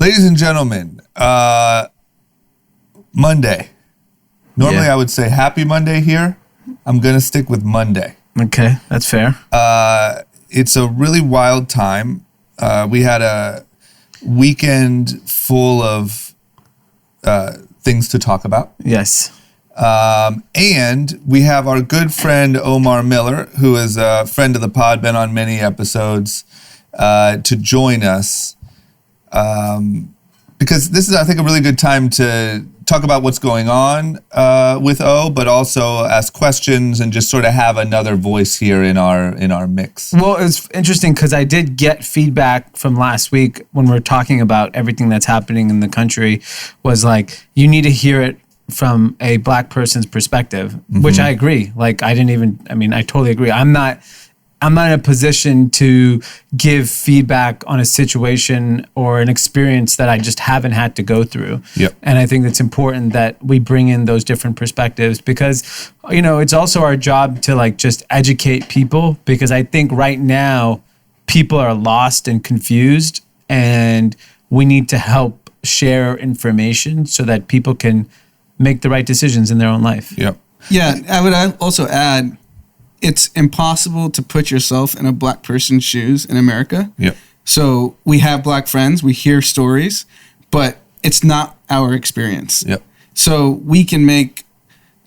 Ladies and gentlemen, Monday. Normally I would say happy Monday here. I'm going to stick with Monday. Okay, that's fair. It's a really wild time. We had a weekend full of things to talk about. Yes. And we have our good friend Omar Miller, who is a friend of the pod, been on many episodes, to join us. Because this is, I think, a really good time to talk about what's going on with O, but also ask questions and just sort of have another voice here in our mix. Well, it's interesting because I did get feedback from last week when we were talking about everything that's happening in the country, was like, you need to hear it from a black person's perspective, which I agree. Like, I totally agree. I'm not in a position to give feedback on a situation or an experience that I just haven't had to go through. Yep. And I think it's important that we bring in those different perspectives because, it's also our job to like just educate people, because I think right now people are lost and confused, and we need to help share information so that people can make the right decisions in their own life. Yep. Yeah, I would also add, it's impossible to put yourself in a black person's shoes in America. Yep. So we have black friends, we hear stories, but it's not our experience. Yep. So we can make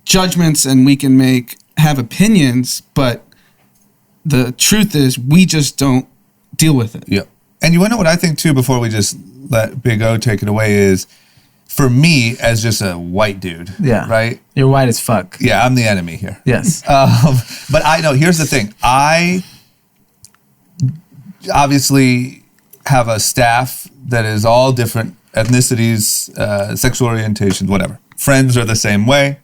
judgments and we can have opinions, but the truth is we just don't deal with it. Yep. And you want to know what I think too, before we just let Big O take it away, is for me as just a white dude. Yeah. Right? You're white as fuck. Yeah, I'm the enemy here. Yes. But I know, here's the thing. I obviously have a staff that is all different ethnicities, sexual orientation, whatever. Friends are the same way.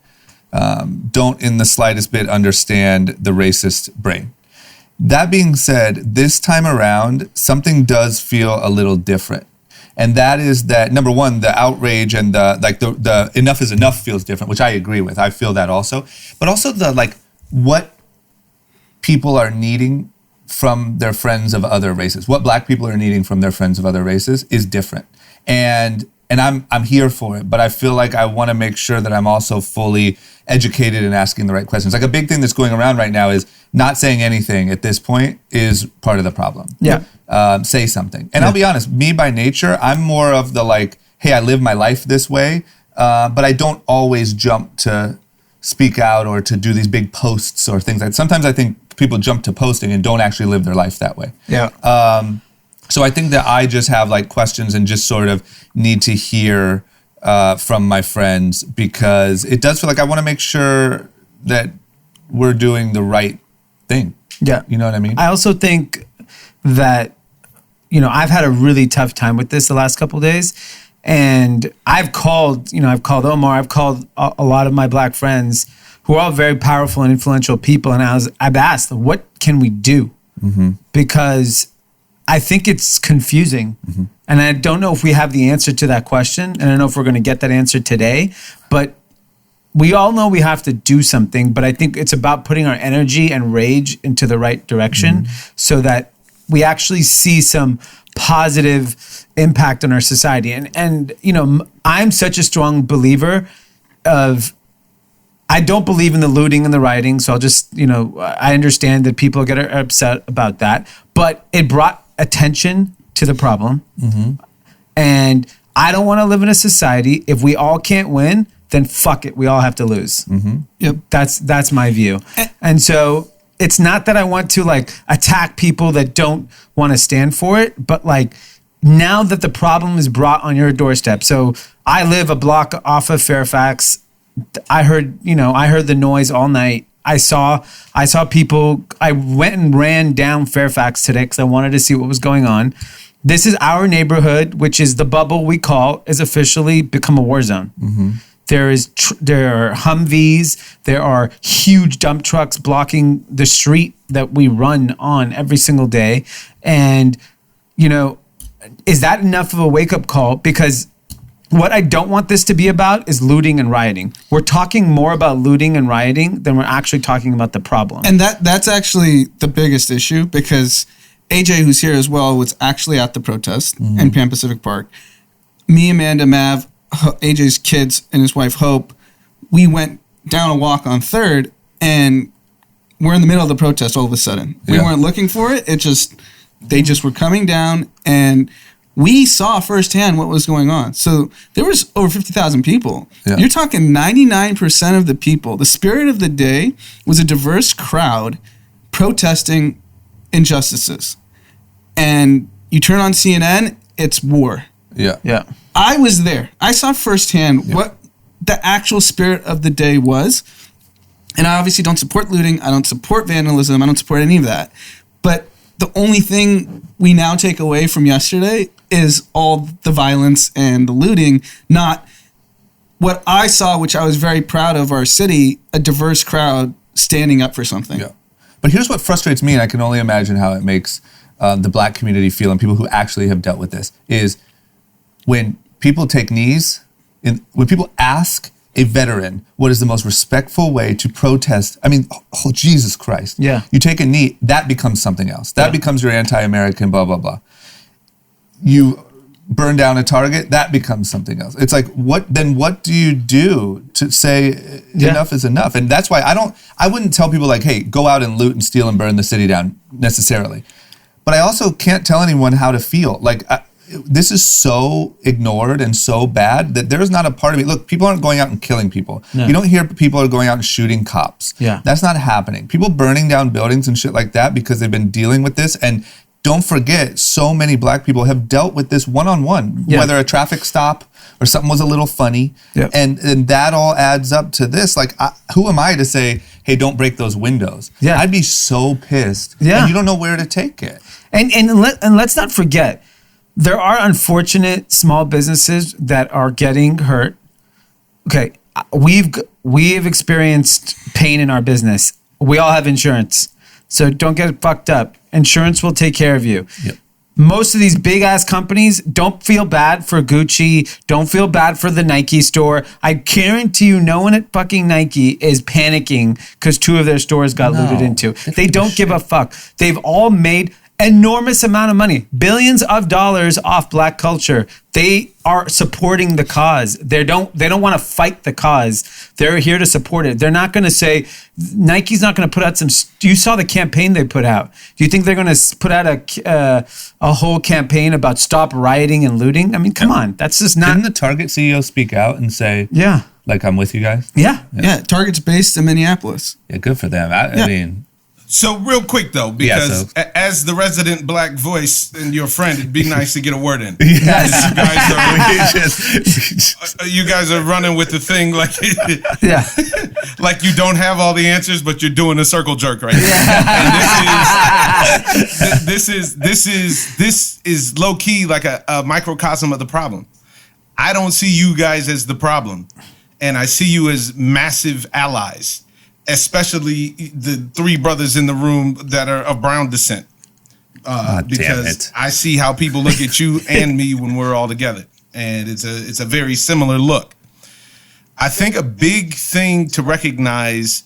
Don't in the slightest bit understand the racist brain. That being said, this time around, something does feel a little different. And that is that, number one, the outrage and the enough is enough feels different, which I agree with. I feel that also. But also what people are needing from their friends of other races, what black people are needing from their friends of other races is different. And I'm here for it, but I feel like I want to make sure that I'm also fully educated and asking the right questions. Like a big thing that's going around right now is not saying anything at this point is part of the problem. Yeah. Say something. And I'll be honest, me by nature, I'm more of the hey, I live my life this way, but I don't always jump to speak out or to do these big posts or things like that. Sometimes I think people jump to posting and don't actually live their life that way. Yeah. So I think that I just have questions and just sort of need to hear from my friends, because it does feel like I want to make sure that we're doing the right thing. Yeah. You know what I mean? I also think that, I've had a really tough time with this the last couple of days, and I've called Omar, I've called a lot of my black friends who are all very powerful and influential people, and I've asked, what can we do? Mm-hmm. Because I think it's confusing. Mm-hmm. And I don't know if we have the answer to that question. And I don't know if we're going to get that answer today. But we all know we have to do something. But I think it's about putting our energy and rage into the right direction, so that we actually see some positive impact on our society. And I'm such a strong believer of, I don't believe in the looting and the rioting. So I'll just, I understand that people get upset about that. But it brought attention to the problem. Mm-hmm. And I don't want to live in a society, if we all can't win, then fuck it, we all have to lose. Mm-hmm. Yep. That's my view. And so it's not that I want to attack people that don't want to stand for it, but now that the problem is brought on your doorstep. So I live a block off of Fairfax. I heard the noise all night. I saw people. I went and ran down Fairfax today because I wanted to see what was going on. This is our neighborhood, which is the bubble we call, is officially become a war zone. Mm-hmm. There are Humvees. There are huge dump trucks blocking the street that we run on every single day. And, is that enough of a wake-up call? Because what I don't want this to be about is looting and rioting. We're talking more about looting and rioting than we're actually talking about the problem. And that's actually the biggest issue, because AJ, who's here as well, was actually at the protest in Pan Pacific Park. me, Amanda, Mav, AJ's kids, and his wife Hope, we went down a walk on 3rd, and we're in the middle of the protest all of a sudden. We weren't looking for it. They just were coming down, and we saw firsthand what was going on. So there was over 50,000 people. Yeah. You're talking 99% of the people. The spirit of the day was a diverse crowd protesting injustices. And you turn on CNN, it's war. Yeah. Yeah. I was there. I saw firsthand what the actual spirit of the day was. And I obviously don't support looting. I don't support vandalism. I don't support any of that. But the only thing we now take away from yesterday is all the violence and the looting, not what I saw, which I was very proud of our city, a diverse crowd standing up for something. Yeah. But here's what frustrates me, and I can only imagine how it makes the black community feel, and people who actually have dealt with this, is when people take knees, when people ask a veteran what is the most respectful way to protest. I mean, oh, Jesus Christ. Yeah. You take a knee, that becomes something else. That becomes your anti-American, blah, blah, blah. You burn down a Target, that becomes something else. It's like, what do you do to say enough is enough? And that's why I wouldn't tell people like, hey, go out and loot and steal and burn the city down necessarily. But I also can't tell anyone how to feel. Like, this is so ignored and so bad that there's not a part of me. Look, people aren't going out and killing people. No. You don't hear people are going out and shooting cops. Yeah. That's not happening. People burning down buildings and shit like that because they've been dealing with this. And don't forget, so many black people have dealt with this one-on-one, whether a traffic stop or something was a little funny. Yeah. And that all adds up to this. Like, who am I to say, hey, don't break those windows? Yeah. I'd be so pissed. Yeah. And you don't know where to take it. And let's not forget, there are unfortunate small businesses that are getting hurt. Okay, we've experienced pain in our business. We all have insurance, so don't get fucked up. Insurance will take care of you. Yep. Most of these big ass companies, don't feel bad for Gucci. Don't feel bad for the Nike store. I guarantee you, no one at fucking Nike is panicking because 2 of their stores got looted into. They don't give a fuck. They've all made enormous amount of money, billions of dollars off black culture. They are supporting the cause. They don't want to fight the cause. They're here to support it. They're not going to say, Nike's not going to put out you saw the campaign they put out. Do you think they're going to put out a whole campaign about stop rioting and looting? I mean, come on. That's just not. Didn't the Target CEO speak out and say, like, I'm with you guys? Yeah. Target's based in Minneapolis. Yeah, good for them. I mean... So real quick though, because as the resident black voice and your friend, it'd be nice to get a word in. Yes. You guys are running with the thing like like you don't have all the answers, but you're doing a circle jerk right now. And this is low key like a microcosm of the problem. I don't see you guys as the problem, and I see you as massive allies. Especially the 3 brothers in the room that are of brown descent. Because I see how people look at you and me when we're all together. And it's a very similar look. I think a big thing to recognize,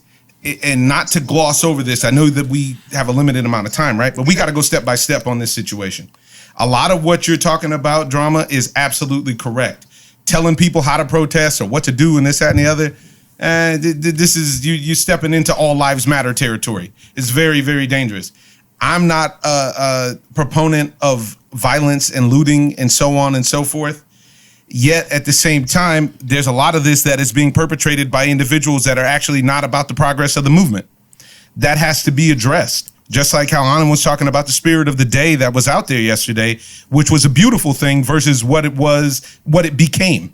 and not to gloss over this, I know that we have a limited amount of time, right? But we got to go step by step on this situation. A lot of what you're talking about, Drama, is absolutely correct. Telling people how to protest or what to do and this, that, and the other, this is you stepping into all lives matter territory. It's very, very dangerous. I'm not a proponent of violence and looting and so on and so forth. Yet at the same time, there's a lot of this that is being perpetrated by individuals that are actually not about the progress of the movement. That has to be addressed. Just like how Anand was talking about the spirit of the day that was out there yesterday, which was a beautiful thing versus what it became.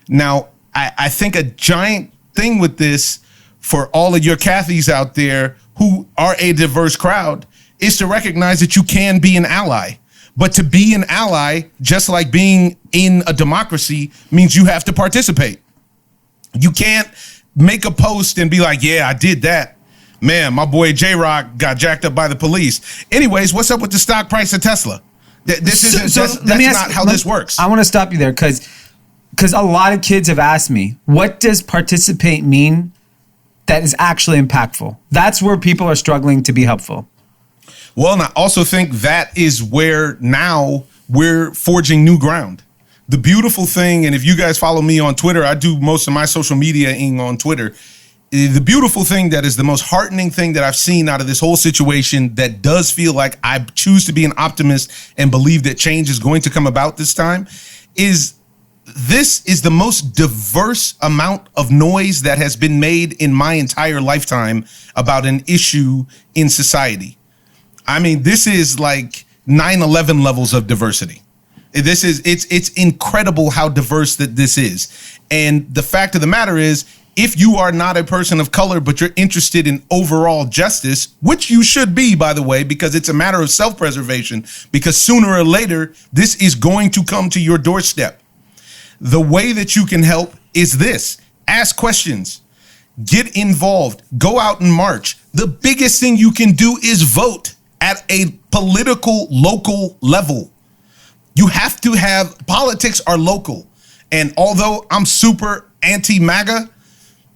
Now, I think a giant thing with this for all of your Cathys out there who are a diverse crowd is to recognize that you can be an ally. But to be an ally, just like being in a democracy, means you have to participate. You can't make a post and be like, yeah, I did that. Man, my boy J-Rock got jacked up by the police. Anyways, what's up with the stock price of Tesla? That's not how this works. I want to stop you there because a lot of kids have asked me, what does participate mean that is actually impactful? That's where people are struggling to be helpful. Well, and I also think that is where now we're forging new ground. the beautiful thing, and if you guys follow me on Twitter, I do most of my social media-ing on Twitter. The beautiful thing that is the most heartening thing that I've seen out of this whole situation that does feel like I choose to be an optimist and believe that change is going to come about this time is this is the most diverse amount of noise that has been made in my entire lifetime about an issue in society. I mean, this is like 9/11 levels of diversity. It's incredible how diverse that this is. And the fact of the matter is, if you are not a person of color, but you're interested in overall justice, which you should be, by the way, because it's a matter of self-preservation, because sooner or later, this is going to come to your doorstep. The way that you can help is this: ask questions, get involved, go out and march. The biggest thing you can do is vote at a political local level. You have to have, politics are local. And although I'm super anti-MAGA,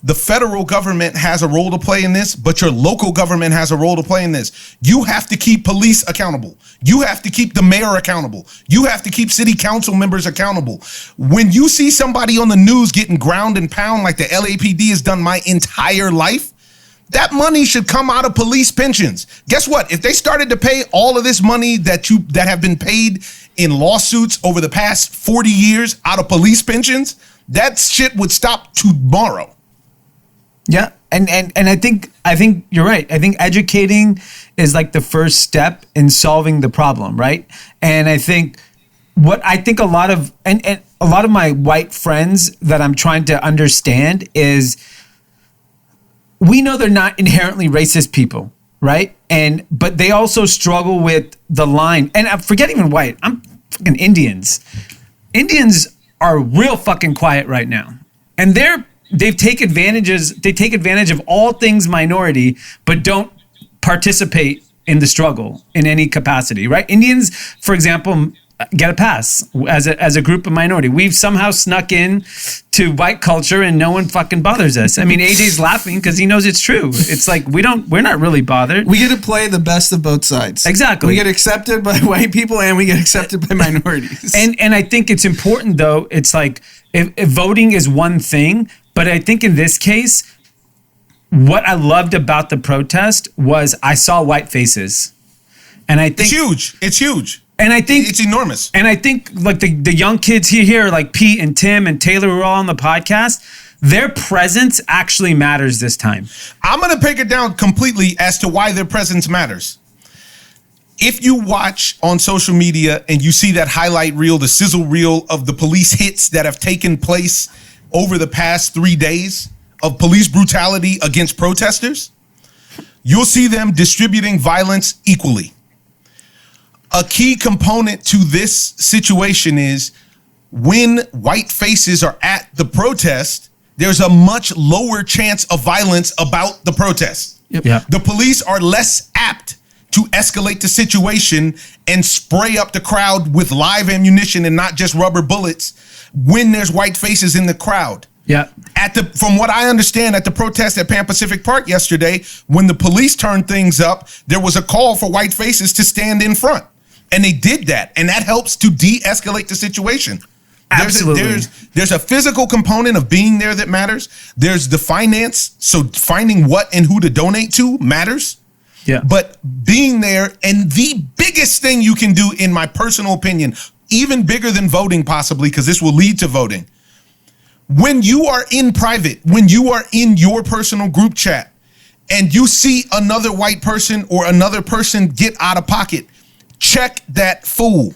the federal government has a role to play in this, but your local government has a role to play in this. You have to keep police accountable. You have to keep the mayor accountable. You have to keep city council members accountable. When you see somebody on the news getting ground and pound like the LAPD has done my entire life, that money should come out of police pensions. Guess what? If they started to pay all of this money that have been paid in lawsuits over the past 40 years out of police pensions, that shit would stop tomorrow. Yeah, and I think you're right. I think educating is like the first step in solving the problem, right? And I think a lot of my white friends that I'm trying to understand is, we know they're not inherently racist people, right? But they also struggle with the line. And I forget even white. I'm fucking Indians. Indians are real fucking quiet right now, and they take advantage of all things minority, but don't participate in the struggle in any capacity, right? Indians, for example, get a pass as a group of minority. We've somehow snuck in to white culture and no one fucking bothers us. I mean, AJ's laughing because he knows it's true. It's like we're not really bothered. We get to play the best of both sides. Exactly. We get accepted by white people and we get accepted by minorities. And I think it's important though. It's like if voting is one thing, but I think in this case, what I loved about the protest was I saw white faces. And I think it's huge. It's huge. And I think it's enormous. And I think like the young kids here, like Pete and Tim and Taylor, who are all on the podcast, their presence actually matters this time. I'm going to break it down completely as to why their presence matters. If you watch on social media and you see that highlight reel, the sizzle reel of the police hits that have taken place over the past 3 days of police brutality against protesters, you'll see them distributing violence equally. A key component to this situation is when white faces are at the protest, there's a much lower chance of violence about the protest. Yep. Yeah. The police are less apt to escalate the situation and spray up the crowd with live ammunition and not just rubber bullets when there's white faces in the crowd. Yeah. From what I understand, at the protest at Pan Pacific Park yesterday, when the police turned things up, there was a call for white faces to stand in front. And they did that. And that helps to de-escalate the situation. Absolutely. There's a physical component of being there that matters. There's the finance. So finding what and who to donate to matters. Yeah. But being there, and the biggest thing you can do, in my personal opinion, even bigger than voting possibly, because this will lead to voting, when you are in private, when you are in your personal group chat, and you see another white person or another person get out of pocket, check that fool.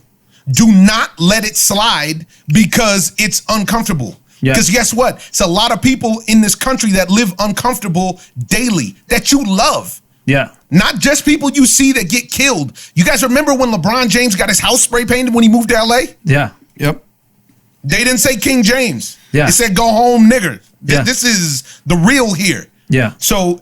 Do not let it slide because it's uncomfortable. Because guess what? It's a lot of people in this country that live uncomfortable daily that you love. Yeah. Not just people you see that get killed. You guys remember when LeBron James got his house spray painted when he moved to LA? Yeah. Yep. They didn't say King James. Yeah. They said go home, nigger. Yeah. This is the real here. Yeah. So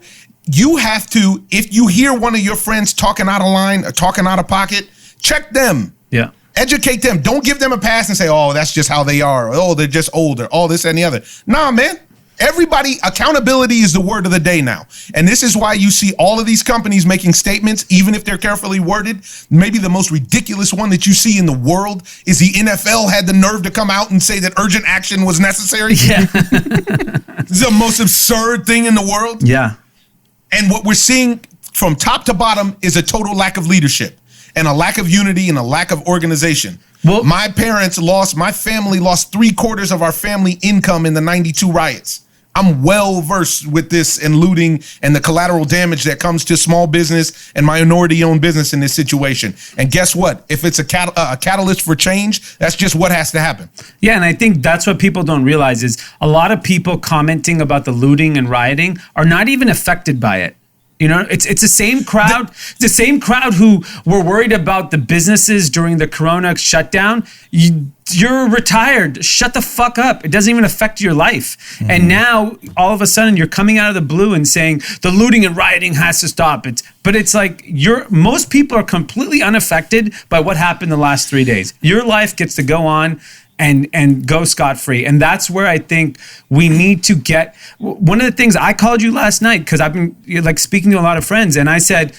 you have to, if you hear one of your friends talking out of line or talking out of pocket, check them. Yeah. Educate them. Don't give them a pass and say, oh, that's just how they are. Or, oh, they're just older. All this and the other. Nah, man. Everybody, accountability is the word of the day now. And this is why you see all of these companies making statements, even if they're carefully worded. Maybe the most ridiculous one that you see in the world is the NFL had the nerve to come out and say that urgent action was necessary. Yeah. This is the most absurd thing in the world. Yeah. And what we're seeing from top to bottom is a total lack of leadership and a lack of unity and a lack of organization. Well, my family lost 3/4 of our family income in the 92 riots. I'm well versed with this and looting and the collateral damage that comes to small business and minority-owned business in this situation. And guess what? If it's a catalyst for change, that's just what has to happen. Yeah, and I think that's what people don't realize is a lot of people commenting about the looting and rioting are not even affected by it. You know, it's the same crowd. The same crowd who were worried about the businesses during the Corona shutdown. You're retired. Shut the fuck up. It doesn't even affect your life. Mm-hmm. And now all of a sudden you're coming out of the blue and saying the looting and rioting has to stop. But it's like most people are completely unaffected by what happened the last 3 days. Your life gets to go on and go scot-free. And that's where I think we need to get. One of the things I called you last night, because I've been like speaking to a lot of friends, and I said,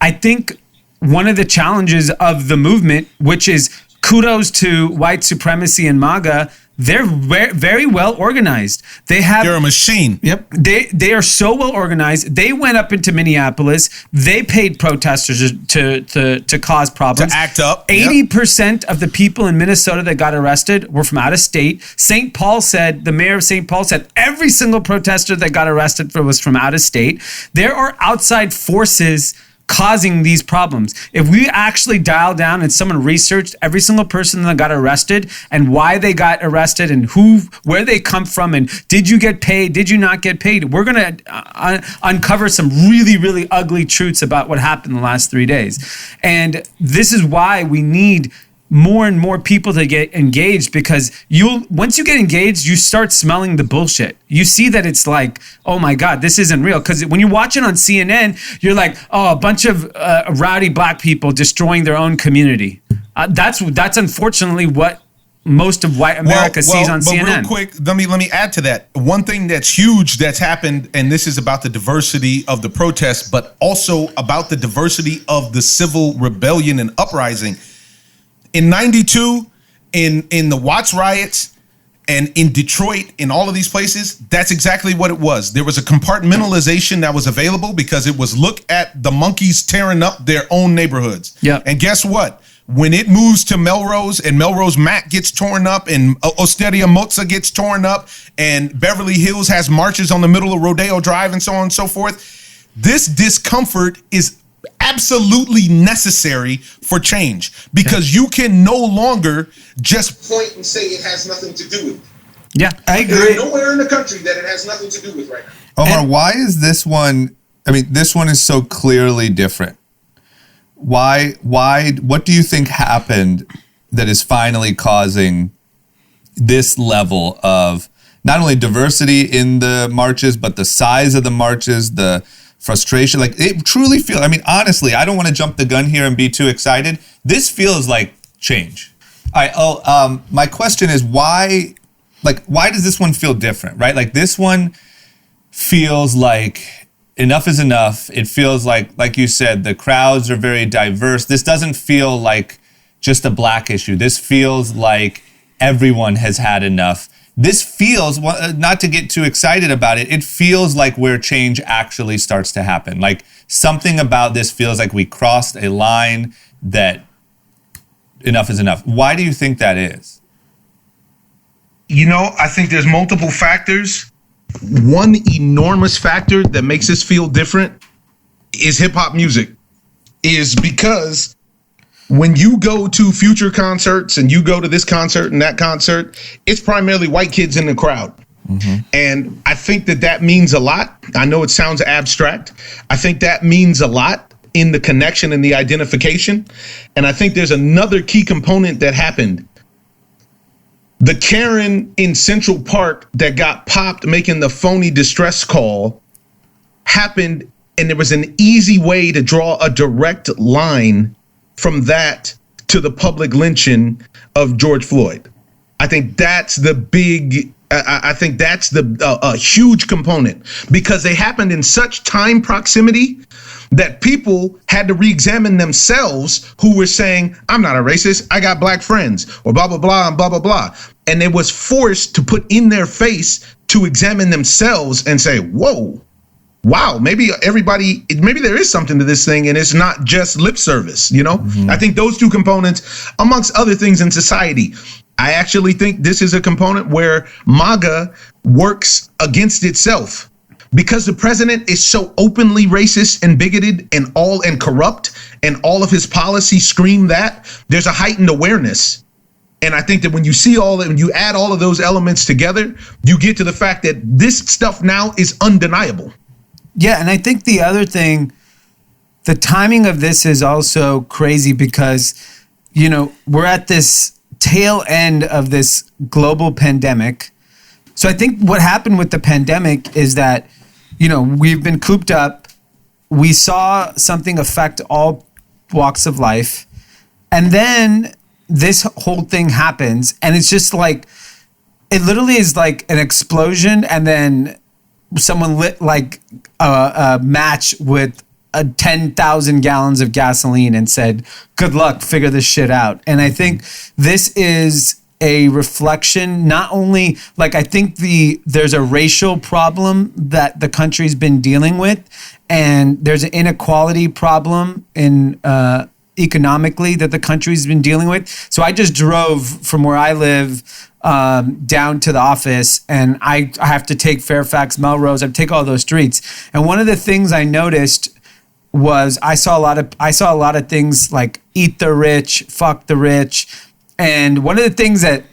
I think one of the challenges of the movement, which is kudos to white supremacy and MAGA, they're very well organized. They're a machine. Yep. They are so well organized. They went up into Minneapolis. They paid protesters to cause problems. To act up. 80% of the people in Minnesota that got arrested were from out of state. The mayor of St. Paul said every single protester that got arrested was from out of state. There are outside forces causing these problems. If we actually dial down and someone researched every single person that got arrested and why they got arrested and where they come from and did you get paid, did you not get paid, we're going to uncover some really, really ugly truths about what happened the last 3 days. And this is why we need more and more people to get engaged, because once you get engaged, you start smelling the bullshit. You see that it's like, oh my God, this isn't real. Because when you watch it on CNN, you're like, oh, a bunch of rowdy black people destroying their own community. That's unfortunately what most of white America sees on CNN. But real quick, let me add to that. One thing that's huge that's happened, and this is about the diversity of the protests, but also about the diversity of the civil rebellion and uprising. In 92, in the Watts riots, and in Detroit, in all of these places, that's exactly what it was. There was a compartmentalization that was available because it was look at the monkeys tearing up their own neighborhoods. Yeah. And guess what? When it moves to Melrose and Melrose Mac gets torn up and Osteria Mozza gets torn up and Beverly Hills has marches on the middle of Rodeo Drive and so on and so forth, this discomfort is absolutely necessary for change, because you can no longer just point and say it has nothing to do with it. Yeah, I agree. There's nowhere in the country that it has nothing to do with right now. Omar, why is this one, this one is so clearly different? Why, what do you think happened that is finally causing this level of not only diversity in the marches, but the size of the marches, the frustration? Like, it truly feels, honestly, I don't want to jump the gun here and be too excited. This feels like change. All right. My question is why does this one feel different, right? Like, this one feels like enough is enough. It feels like you said, the crowds are very diverse. This doesn't feel like just a black issue. This feels like everyone has had enough. This feels, not to get too excited about it, it feels like where change actually starts to happen. Like, something about this feels like we crossed a line that enough is enough. Why do you think that is? I think there's multiple factors. One enormous factor that makes this feel different is hip hop music. Is because when you go to Future concerts and you go to this concert and that concert, it's primarily white kids in the crowd. Mm-hmm. And I think that means a lot. I know it sounds abstract. I think that means a lot in the connection and the identification. And I think there's another key component that happened. The Karen in Central Park that got popped making the phony distress call happened, and there was an easy way to draw a direct line from that to the public lynching of George Floyd. I think that's the big I think that's a huge component, because they happened in such time proximity that people had to re-examine themselves, who were saying, I'm not a racist, I got black friends, or blah, blah, blah, and blah, blah, blah. And they was forced to put in their face to examine themselves and say, whoa, wow, maybe there is something to this thing, and it's not just lip service, you know? I think those two components, amongst other things in society, I actually think this is a component where MAGA works against itself. Because the president is so openly racist and bigoted and corrupt, and all of his policies scream that, there's a heightened awareness. And I think that when you add all of those elements together, you get to the fact that this stuff now is undeniable. Yeah, and I think the other thing, the timing of this is also crazy because, we're at this tail end of this global pandemic. So I think what happened with the pandemic is that, we've been cooped up. We saw something affect all walks of life. And then this whole thing happens. And it's just like, it literally is like an explosion. And then someone lit like a match with 10,000 gallons of gasoline and said, good luck, figure this shit out. And I think this is a reflection, not only, like, I think there's a racial problem that the country's been dealing with, and there's an inequality problem in economically that the country's been dealing with. So I just drove from where I live down to the office, and I have to take Fairfax, Melrose, I have to take all those streets. And one of the things I noticed was I saw a lot of things like eat the rich, fuck the rich. And one of the things that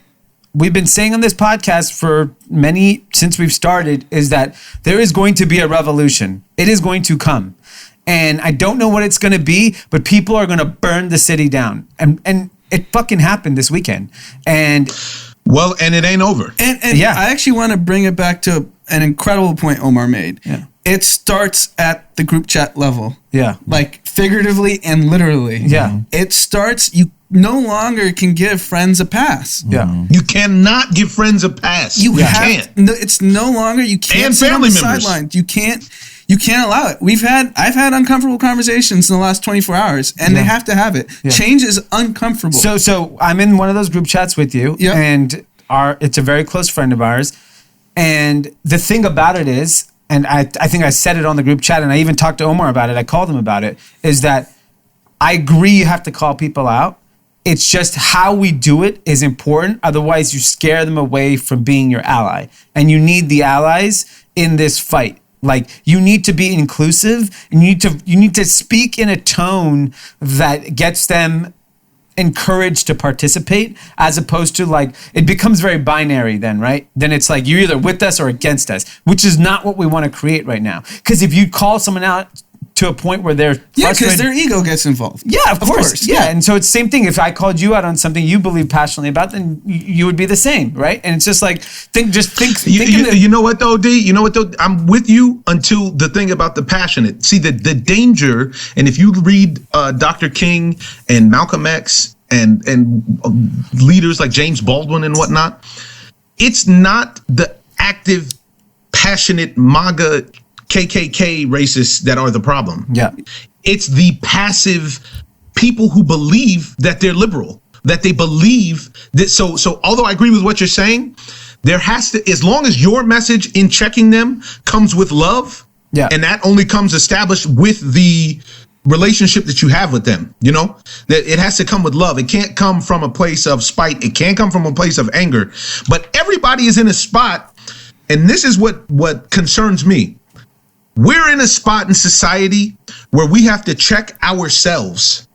we've been saying on this podcast since we've started is that there is going to be a revolution. It is going to come. And I don't know what it's going to be, but people are going to burn the city down. And it fucking happened this weekend. And it ain't over. And yeah. I actually want to bring it back to an incredible point Omar made. Yeah. It starts at the group chat level. Yeah. Like figuratively and literally. Yeah. It starts, you no longer can give friends a pass. Yeah. You cannot give friends a pass. You can't. It's no longer, you can't and sit family on the members. sidelines. You can't allow it. I've had uncomfortable conversations in the last 24 hours, and they have to have it. Yeah. Change is uncomfortable. So I'm in one of those group chats with you, and it's a very close friend of ours. And the thing about it is, and I think I said it on the group chat, and I even talked to Omar about it, I called him about it, is that I agree you have to call people out. It's just how we do it is important. Otherwise, you scare them away from being your ally. And you need the allies in this fight. Like, you need to be inclusive, and you need to speak in a tone that gets them encouraged to participate, as opposed to, like, it becomes very binary then, right? Then it's like you're either with us or against us, which is not what we want to create right now. Because if you call someone out to a point where they're because their ego gets involved. Yeah, of course. Yeah. And so it's the same thing. If I called you out on something you believe passionately about, then you would be the same, right? And it's just like, think. You know what though, D? You know what though? I'm with you until the thing about the passionate. See, the danger, and if you read Dr. King and Malcolm X and leaders like James Baldwin and whatnot, it's not the active, passionate MAGA KKK racists that are the problem. Yeah. It's the passive people who believe that they're liberal, that they believe that. So although I agree with what you're saying, there has to, as long as your message in checking them comes with love, and that only comes established with the relationship that you have with them, that it has to come with love. It can't come from a place of spite. It can't come from a place of anger. But everybody is in a spot, and this is what concerns me. We're in a spot in society where we have to check ourselves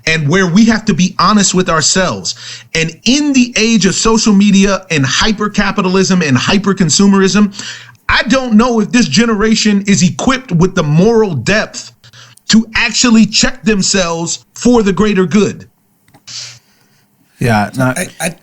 and where we have to be honest with ourselves. And in the age of social media and hyper-capitalism and hyper-consumerism, I don't know if this generation is equipped with the moral depth to actually check themselves for the greater good. Yeah.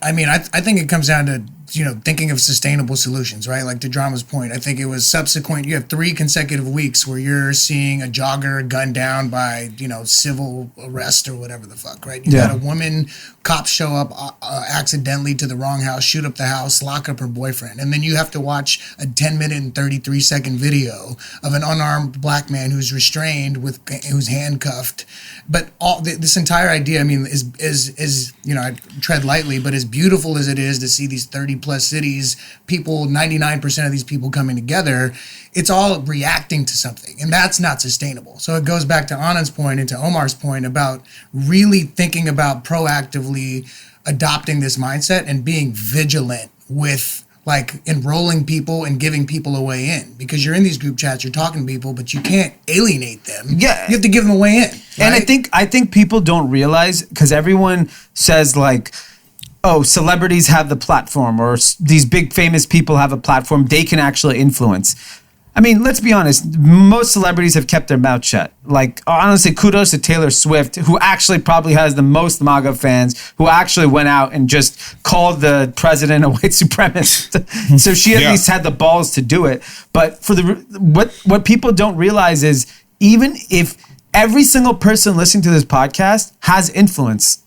I mean, I think it comes down to thinking of sustainable solutions, right? Like to Drama's point, I think it was subsequent. You have 3 consecutive weeks where you're seeing a jogger gunned down by, civil arrest or whatever the fuck, right? You got a woman, cops show up accidentally to the wrong house, shoot up the house, lock up her boyfriend. And then you have to watch a 10-minute and 33-second video of an unarmed black man who's restrained, who's handcuffed. But this entire idea, I mean, is I tread lightly, but as beautiful as it is to see these 30+ cities, 99% of these people coming together, it's all reacting to something, and that's not sustainable. So it goes back to Anand's point and to Omar's point about really thinking about proactively adopting this mindset and being vigilant with enrolling people and giving people a way in, because you're in these group chats, you're talking to people, but you can't alienate them. Yeah, you have to give them a way in. Right? And I think people don't realize, because everyone says oh, celebrities have the platform, or these big famous people have a platform, they can actually influence. I mean, let's be honest, most celebrities have kept their mouth shut. Honestly, kudos to Taylor Swift, who actually probably has the most MAGA fans, who actually went out and just called the president a white supremacist. So she at least had the balls to do it. But for what people don't realize is, even if every single person listening to this podcast has influence,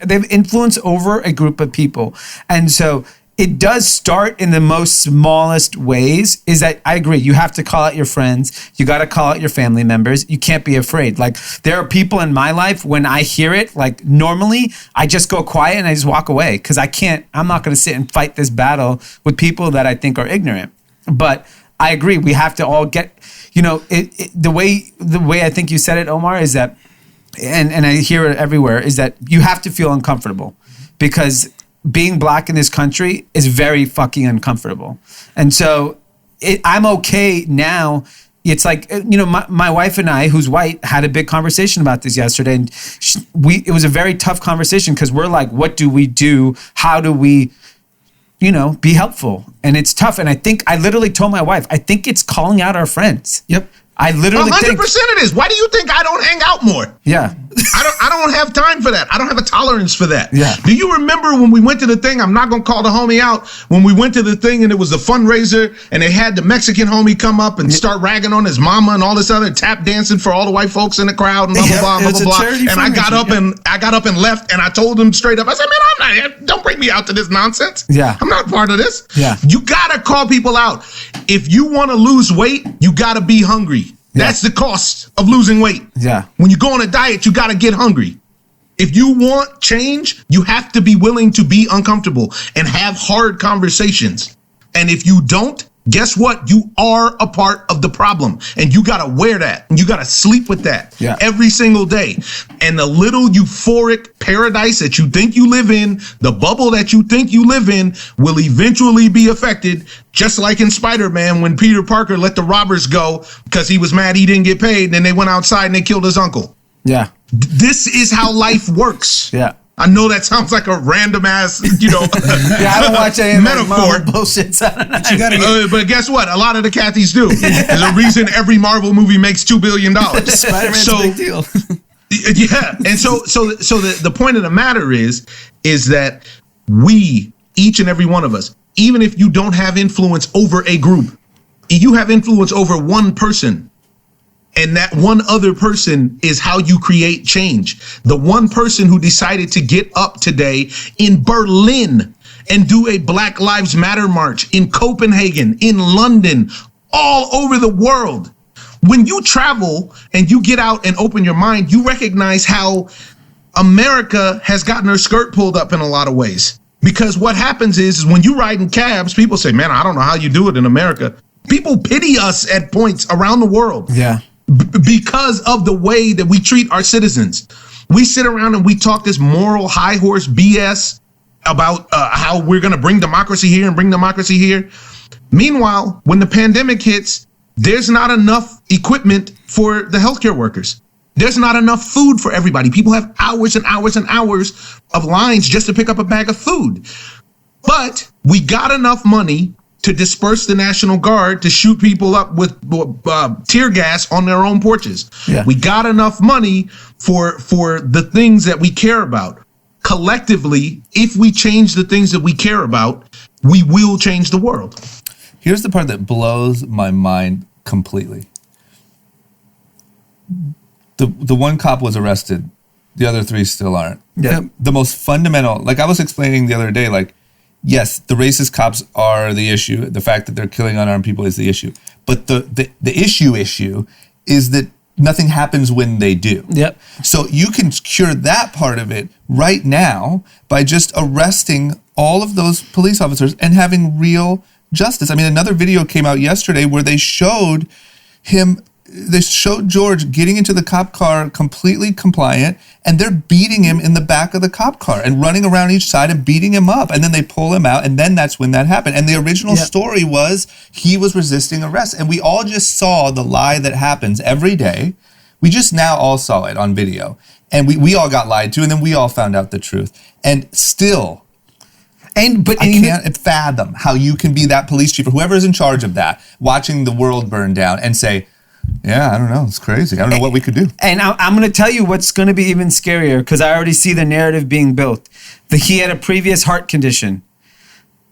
they have influence over a group of people. And so it does start in the most smallest ways. Is that, I agree, you have to call out your friends, you got to call out your family members, you can't be afraid. There are people in my life, when I hear it, normally I just go quiet and I just walk away, because I'm not going to sit and fight this battle with people that I think are ignorant. But I agree, we have to all get, the way I think you said it, Omar, is that, and I hear it everywhere, is that you have to feel uncomfortable, because being black in this country is very fucking uncomfortable. And so I'm okay now. It's my wife and I, who's white, had a big conversation about this yesterday. And it was a very tough conversation, because we're like, what do we do? How do we, be helpful? And it's tough. And I literally told my wife, I think it's calling out our friends. Yep. I literally 100% it is. Why do you think I don't hang out more? Yeah. I don't have time for that. I don't have a tolerance for that. Yeah. Do you remember when we went to the thing? I'm not going to call the homie out. When we went to the thing and it was a fundraiser and they had the Mexican homie come up and start ragging on his mama and all this other tap dancing for all the white folks in the crowd and blah, blah, blah, blah, blah, blah. And I got up and left, and I told him straight up, I said, man, I'm not, don't bring me out to this nonsense. Yeah. I'm not part of this. Yeah. You got to call people out. If you want to lose weight, you got to be hungry. That's the cost of losing weight. Yeah. When you go on a diet, you got to get hungry. If you want change, you have to be willing to be uncomfortable and have hard conversations. And if you don't, guess what? You are a part of the problem, and you got to wear that, and you got to sleep with that every single day. And the little euphoric paradise that you think you live in, the bubble that you think you live in, will eventually be affected, just like in Spider-Man when Peter Parker let the robbers go because he was mad he didn't get paid, and then they went outside and they killed his uncle. Yeah. This is how life works. Yeah. I know that sounds like a random ass, I don't watch any metaphor. Bullshit. So I don't know. But guess what? A lot of the Cathys do. There's a reason every Marvel movie makes $2 billion. Spider-Man's a big deal. Yeah, and so the point of the matter is that we, each and every one of us, even if you don't have influence over a group, you have influence over one person. And that one other person is how you create change. The one person who decided to get up today in Berlin and do a Black Lives Matter march, in Copenhagen, in London, all over the world. When you travel and you get out and open your mind, you recognize how America has gotten her skirt pulled up in a lot of ways. Because what happens is when you ride in cabs, people say, man, I don't know how you do it in America. People pity us at points around the world. Yeah. Because of the way that we treat our citizens. We sit around and we talk this moral high horse BS about how we're going to bring democracy here and bring democracy here. Meanwhile, when the pandemic hits, there's not enough equipment for the healthcare workers. There's not enough food for everybody. People have hours and hours and hours of lines just to pick up a bag of food. But we got enough money to disperse the National Guard to shoot people up with tear gas on their own porches. Yeah. We got enough money for the things that we care about. Collectively, if we change the things that we care about, we will change the world. Here's the part that blows my mind completely. The one cop was arrested. The other 3 still aren't. Yeah. The most fundamental, like I was explaining the other day, like, yes, the racist cops are the issue. The fact that they're killing unarmed people is the issue. But the issue is that nothing happens when they do. Yep. So you can cure that part of it right now by just arresting all of those police officers and having real justice. I mean, another video came out yesterday where they showed George getting into the cop car completely compliant, and they're beating him in the back of the cop car and running around each side and beating him up. And then they pull him out, and then that's when that happened. And the original story was he was resisting arrest. And we all just saw the lie that happens every day. We just now all saw it on video. And we all got lied to, and then we all found out the truth. And still, I can't fathom how you can be that police chief or whoever's in charge of that, watching the world burn down and say, yeah, I don't know. It's crazy. I don't know what we could do. And I'm going to tell you what's going to be even scarier, because I already see the narrative being built. He had a previous heart condition.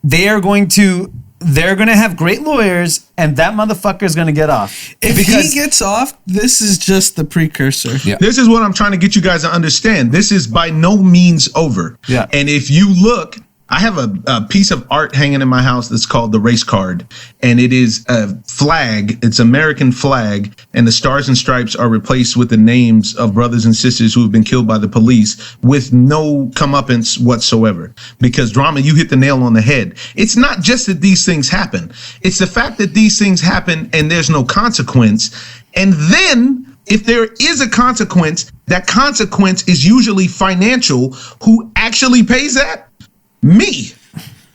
They're going to have great lawyers, and that motherfucker is going to get off. If he gets off, this is just the precursor. Yeah. This is what I'm trying to get you guys to understand. This is by no means over. Yeah. And if you look, I have a piece of art hanging in my house that's called the race card, and it is a flag. It's American flag, and the stars and stripes are replaced with the names of brothers and sisters who have been killed by the police with no comeuppance whatsoever. Because Drama, you hit the nail on the head. It's not just that these things happen. It's the fact that these things happen and there's no consequence. And then if there is a consequence, that consequence is usually financial. Who actually pays that? Me.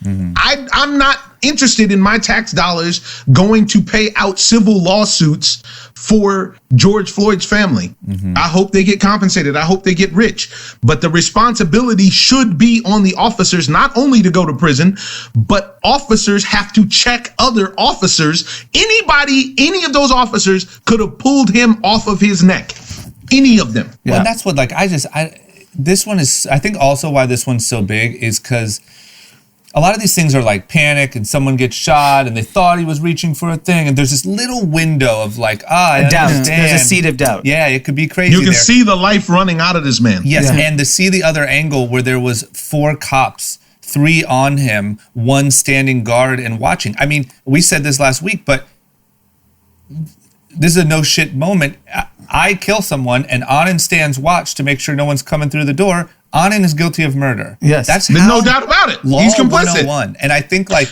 Mm-hmm. I'm not interested in my tax dollars going to pay out civil lawsuits for George Floyd's family. Mm-hmm. I hope they get compensated. I hope they get rich. But the responsibility should be on the officers, not only to go to prison, but officers have to check other officers. Any of those officers could have pulled him off of his neck. Any of them. Yeah. Well, and that's what, like, this one is, I think also why this one's so big is because a lot of these things are like panic and someone gets shot and they thought he was reaching for a thing. And there's this little window of like, I understand. There's a seed of doubt. Yeah, it could be crazy. You can see the life running out of this man. Yes, and to see the other angle where there was 4 cops, 3 on him, 1 standing guard and watching. I mean, we said this last week, but this is a no shit moment. I kill someone and Anand stands watch to make sure no one's coming through the door. Anand is guilty of murder. Yes. There's no doubt about it. He's complicit. 101. And I think, like,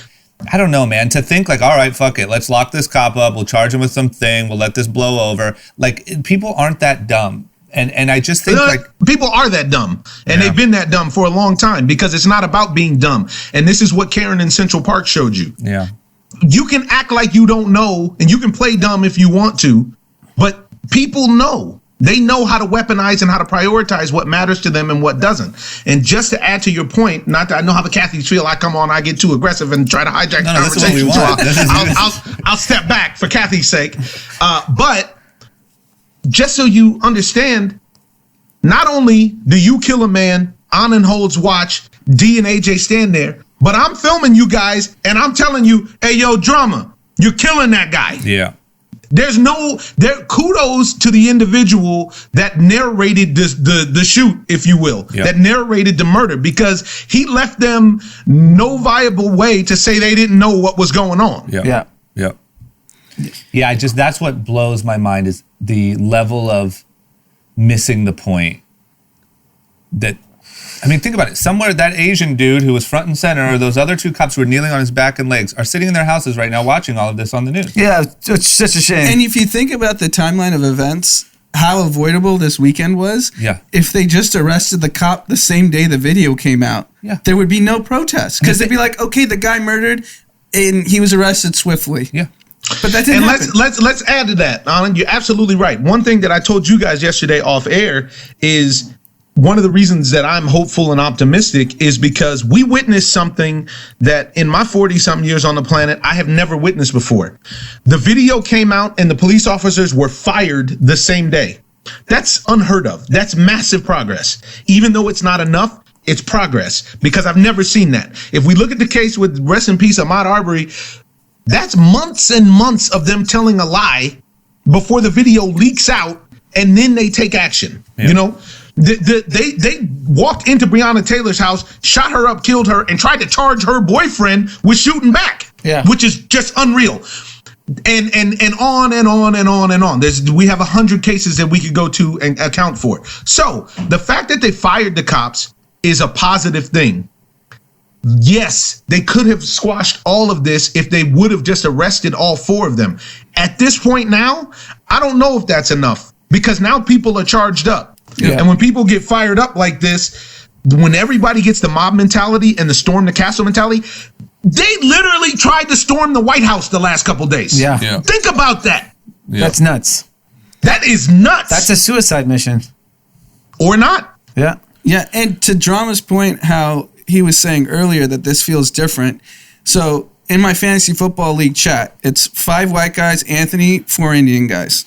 I don't know, man, to think like, all right, fuck it. Let's lock this cop up. We'll charge him with something. We'll let this blow over. Like, people aren't that dumb. And I just think people are that dumb, and they've been that dumb for a long time, because it's not about being dumb. And this is what Karen in Central Park showed you. Yeah. You can act like you don't know, and you can play dumb if you want to, but people know. They know how to weaponize and how to prioritize what matters to them and what doesn't. And just to add to your point, not that I know how the Cathys feel, I come on, I get too aggressive and try to hijack the conversation. So I'll step back for Kathy's sake. But just so you understand, not only do you kill a man, Anand holds watch, D and AJ stand there, but I'm filming you guys and I'm telling you, hey, yo, Drama, you're killing that guy. Yeah. Kudos to the individual that narrated the shoot, if you will, that narrated the murder, because he left them no viable way to say they didn't know what was going on. Yeah. That's what blows my mind is the level of missing the point. I mean, think about it. Somewhere that Asian dude who was front and center, or those other 2 cops who were kneeling on his back and legs, are sitting in their houses right now watching all of this on the news. Yeah, it's such a shame. And if you think about the timeline of events, how avoidable this weekend was, if they just arrested the cop the same day the video came out, there would be no protest. Because they'd be like, okay, the guy murdered and he was arrested swiftly. Yeah. But that didn't happen. Let's add to that, Anand. You're absolutely right. One thing that I told you guys yesterday off air is one of the reasons that I'm hopeful and optimistic is because we witnessed something that in my 40-something years on the planet, I have never witnessed before. The video came out and the police officers were fired the same day. That's unheard of. That's massive progress. Even though it's not enough, it's progress, because I've never seen that. If we look at the case with rest in peace Ahmaud Arbery, that's months and months of them telling a lie before the video leaks out, and then they take action. You know, they walked into Breonna Taylor's house, shot her up, killed her, and tried to charge her boyfriend with shooting back, which is just unreal. And on and on and on and on. We have 100 cases that we could go to and account for. So the fact that they fired the cops is a positive thing. Yes, they could have squashed all of this if they would have just arrested all 4 of them. At this point now, I don't know if that's enough, because now people are charged up. And when people get fired up like this, when everybody gets the mob mentality and the storm the castle mentality, they literally tried to storm the White House the last couple days. Think about that. That's nuts. That is nuts. That's a suicide mission. Or not. Yeah, and to Drama's point, how he was saying earlier that this feels different. So in my fantasy football league chat, it's 5 white guys, Anthony, 4 Indian guys.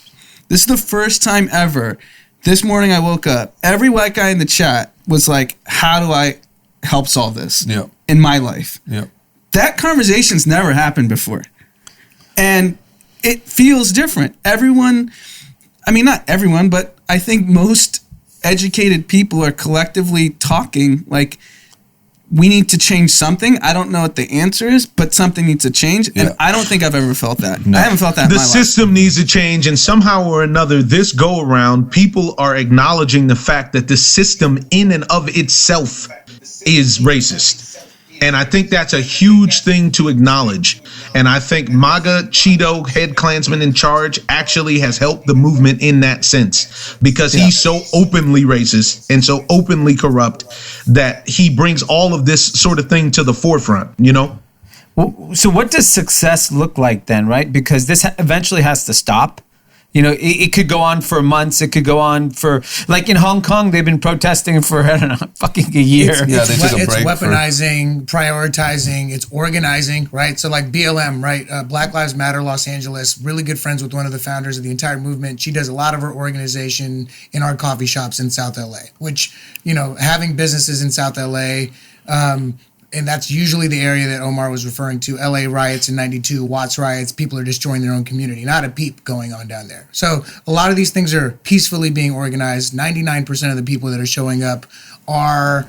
This is the first time ever. This morning I woke up, every white guy in the chat was like, how do I help solve this in my life? That conversation's never happened before. And it feels different. Everyone, I mean, not everyone, but I think most educated people are collectively talking like, we need to change something. I don't know what the answer is, but something needs to change. And I don't think I've ever felt that. I haven't felt that in my life. The system needs to change, and somehow or another, this go around, people are acknowledging the fact that the system in and of itself is racist. And I think that's a huge thing to acknowledge. And I think MAGA, Cheeto, head Klansman in charge actually has helped the movement in that sense, because he's so openly racist and so openly corrupt that he brings all of this sort of thing to the forefront, you know? Well, so what does success look like then, right? Because this eventually has to stop. You know, it could go on for months. It could go on for, like in Hong Kong, they've been protesting for, I don't know, fucking a year. It's weaponizing, prioritizing, it's organizing, right? So like BLM, right? Black Lives Matter Los Angeles, really good friends with one of the founders of the entire movement. She does a lot of her organization in our coffee shops in South LA, which, you know, having businesses in South LA, and that's usually the area that Omar was referring to. LA riots in 92, Watts riots, people are destroying their own community. Not a peep going on down there. So a lot of these things are peacefully being organized. 99% of the people that are showing up are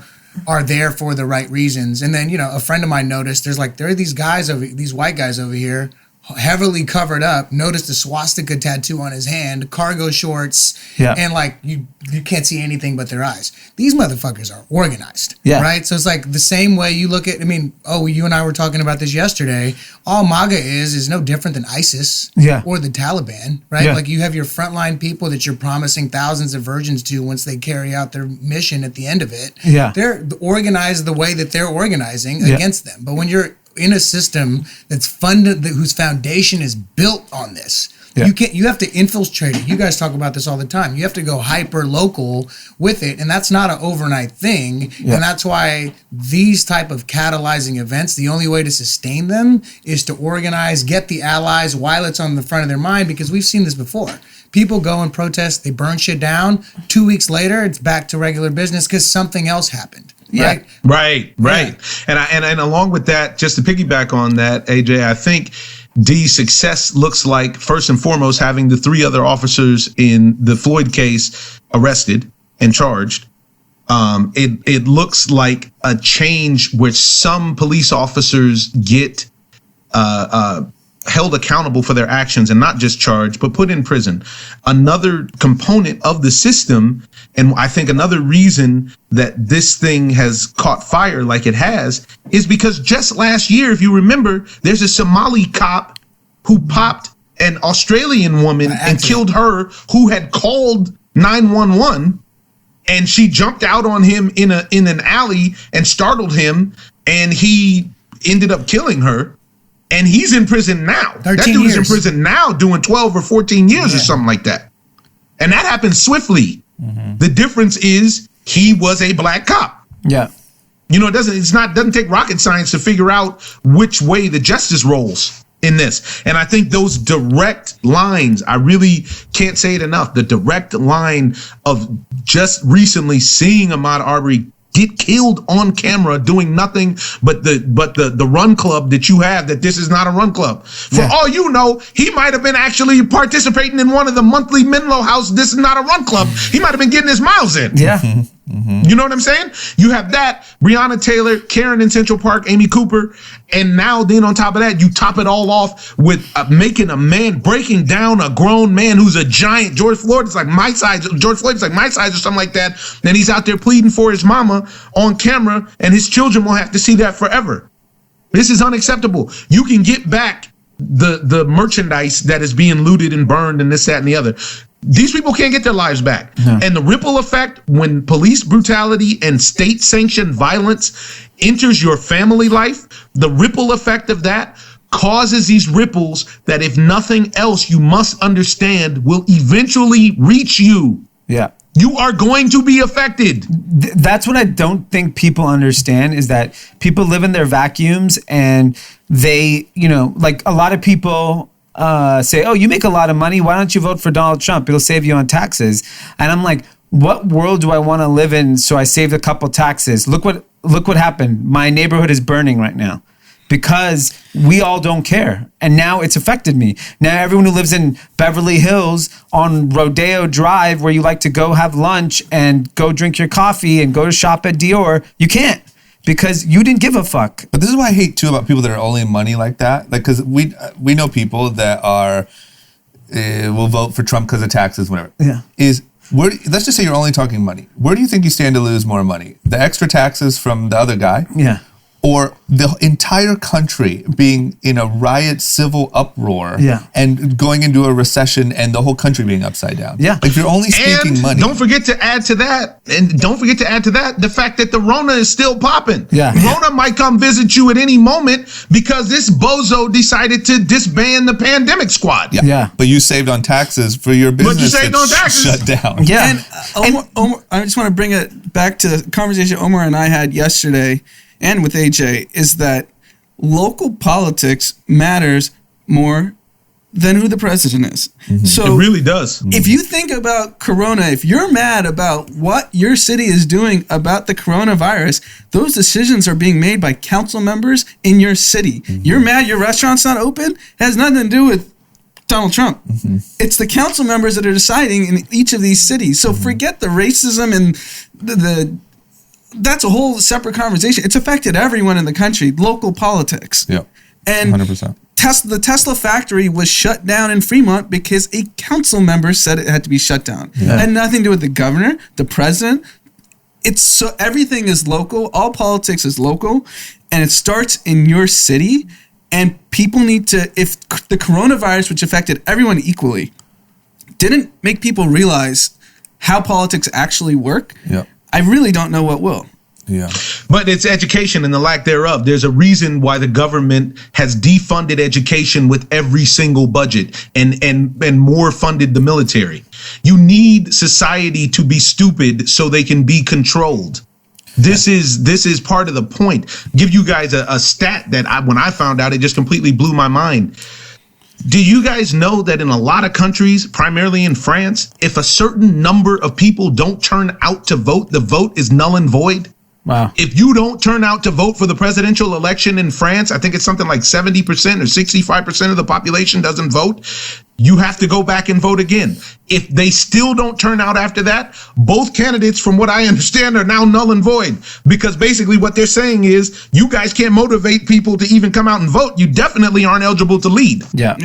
there for the right reasons. And then, you know, a friend of mine noticed there are these white guys over here, heavily covered up, noticed the swastika tattoo on his hand, cargo shorts, and like you can't see anything but their eyes. These motherfuckers are organized, right? So it's like the same way you look at, I mean, you and I were talking about this yesterday. All MAGA is no different than ISIS or the Taliban, right? Like you have your frontline people that you're promising thousands of virgins to once they carry out their mission at the end of it. They're organized the way that they're organizing against them. But when you're in a system that's funded, whose foundation is built on this, you have to infiltrate it. You guys talk about this all the time. You have to go hyper local with it, and that's not an overnight thing. And that's why these type of catalyzing events, the only way to sustain them is to organize, get the allies while it's on the front of their mind, because we've seen this before. People go and protest, they burn shit down. 2 weeks later, it's back to regular business because something else happened. Right. And along with that, just to piggyback on that, AJ, I think D's success looks like, first and foremost, having the 3 other officers in the Floyd case arrested and charged. It looks like a change where some police officers get held accountable for their actions and not just charged, but put in prison. Another component of the system, and I think another reason that this thing has caught fire like it has, is because just last year, if you remember, there's a Somali cop who popped an Australian woman and killed her, who had called 911, and she jumped out on him in an alley and startled him, and he ended up killing her. And he's in prison now. That dude's in prison now doing 12 or 14 years or something like that. And that happened swiftly. The difference is he was a black cop. You know, it doesn't take rocket science to figure out which way the justice rolls in this. And I think those direct lines, I really can't say it enough, the direct line of just recently seeing Ahmaud Arbery get killed on camera doing nothing but the run club that you have, that this is not a run club. For all you know, he might have been actually participating in one of the monthly Menlo House, this is not a run club. He might have been getting his miles in. Yeah. You know what I'm saying? You have that, Breonna Taylor, Karen in Central Park, Amy Cooper, and now then on top of that, you top it all off with making a man, breaking down a grown man who's a giant. George Floyd is like my size or something like that. Then he's out there pleading for his mama on camera, and his children will have to see that forever. This is unacceptable. You can get back the merchandise that is being looted and burned and this, that, and the other. These people can't get their lives back. No. And the ripple effect when police brutality and state-sanctioned violence enters your family life, the ripple effect of that causes these ripples that, if nothing else, you must understand will eventually reach you. Yeah. You are going to be affected. That's what I don't think people understand, is that people live in their vacuums, and they, like a lot of people say, oh, you make a lot of money, why don't you vote for Donald Trump? It'll save you on taxes. And I'm like, what world do I want to live in so I saved a couple taxes? Look what happened. My neighborhood is burning right now because we all don't care. And now it's affected me. Now everyone who lives in Beverly Hills on Rodeo Drive, where you like to go have lunch and go drink your coffee and go to shop at Dior, you can't. Because you didn't give a fuck. But this is why I hate too about people that are only money like that. Like, because we know people that are will vote for Trump because of taxes, whatever. Yeah. Let's just say you're only talking money. Where do you think you stand to lose more money? The extra taxes from the other guy? Yeah. Or the entire country being in a riot, civil uproar, and going into a recession, and the whole country being upside down. Yeah. Like, you're only speaking money. Don't forget to add to that, the fact that the Rona is still popping. Yeah. Rona might come visit you at any moment because this bozo decided to disband the pandemic squad. Yeah. But you saved on taxes for your business. But you saved on taxes. Shut down. Yeah. And Omar, I just want to bring it back to the conversation Omar and I had yesterday, and with AJ, is that local politics matters more than who the president is. Mm-hmm. So it really does. If you think about Corona, if you're mad about what your city is doing about the coronavirus, those decisions are being made by council members in your city. Mm-hmm. You're mad your restaurant's not open, it has nothing to do with Donald Trump. Mm-hmm. It's the council members that are deciding in each of these cities. So forget the racism and the that's a whole separate conversation. It's affected everyone in the country, local politics. Yeah, and 100%. The Tesla factory was shut down in Fremont because a council member said it had to be shut down. Yeah. It had nothing to do with the governor, the president. Everything is local. All politics is local, and it starts in your city. And people need to, if the coronavirus, which affected everyone equally, didn't make people realize how politics actually work. Yeah. I really don't know what will. Yeah. But it's education and the lack thereof. There's a reason why the government has defunded education with every single budget and more funded the military. You need society to be stupid so they can be controlled. This is part of the point. Give you guys a stat that when I found out, it just completely blew my mind. Do you guys know that in a lot of countries, primarily in France, if a certain number of people don't turn out to vote, the vote is null and void? Wow. If you don't turn out to vote for the presidential election in France, I think it's something like 70% or 65% of the population doesn't vote. You have to go back and vote again. If they still don't turn out after that, both candidates, from what I understand, are now null and void. Because basically what they're saying is, you guys can't motivate people to even come out and vote. You definitely aren't eligible to lead. Yeah.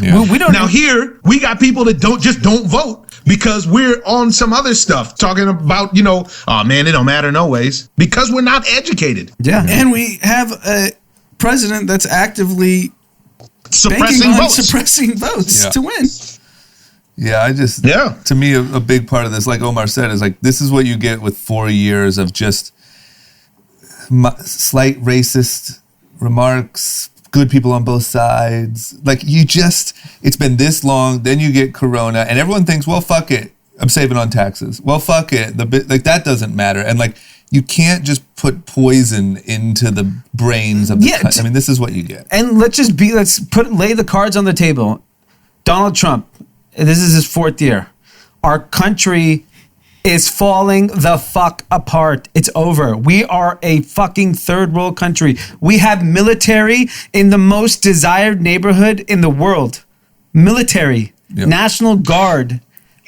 Well, we don't. Now here, we got people that don't vote because we're on some other stuff, talking about, oh man, it don't matter no ways. Because we're not educated. Yeah. And we have a president that's actively suppressing votes to win. Yeah, to me, a big part of this, like Omar said, is like, this is what you get with 4 years of just slight racist remarks, good people on both sides. Like, it's been this long, then you get Corona, and everyone thinks, well, fuck it, I'm saving on taxes. Well, fuck it, that doesn't matter. And like, you can't just put poison into the brains of the country. I mean, this is what you get. And let's lay the cards on the table. Donald Trump, this is his 4th year. Our country is falling the fuck apart. It's over. We are a fucking third world country. We have military in the most desired neighborhood in the world. Military, National Guard.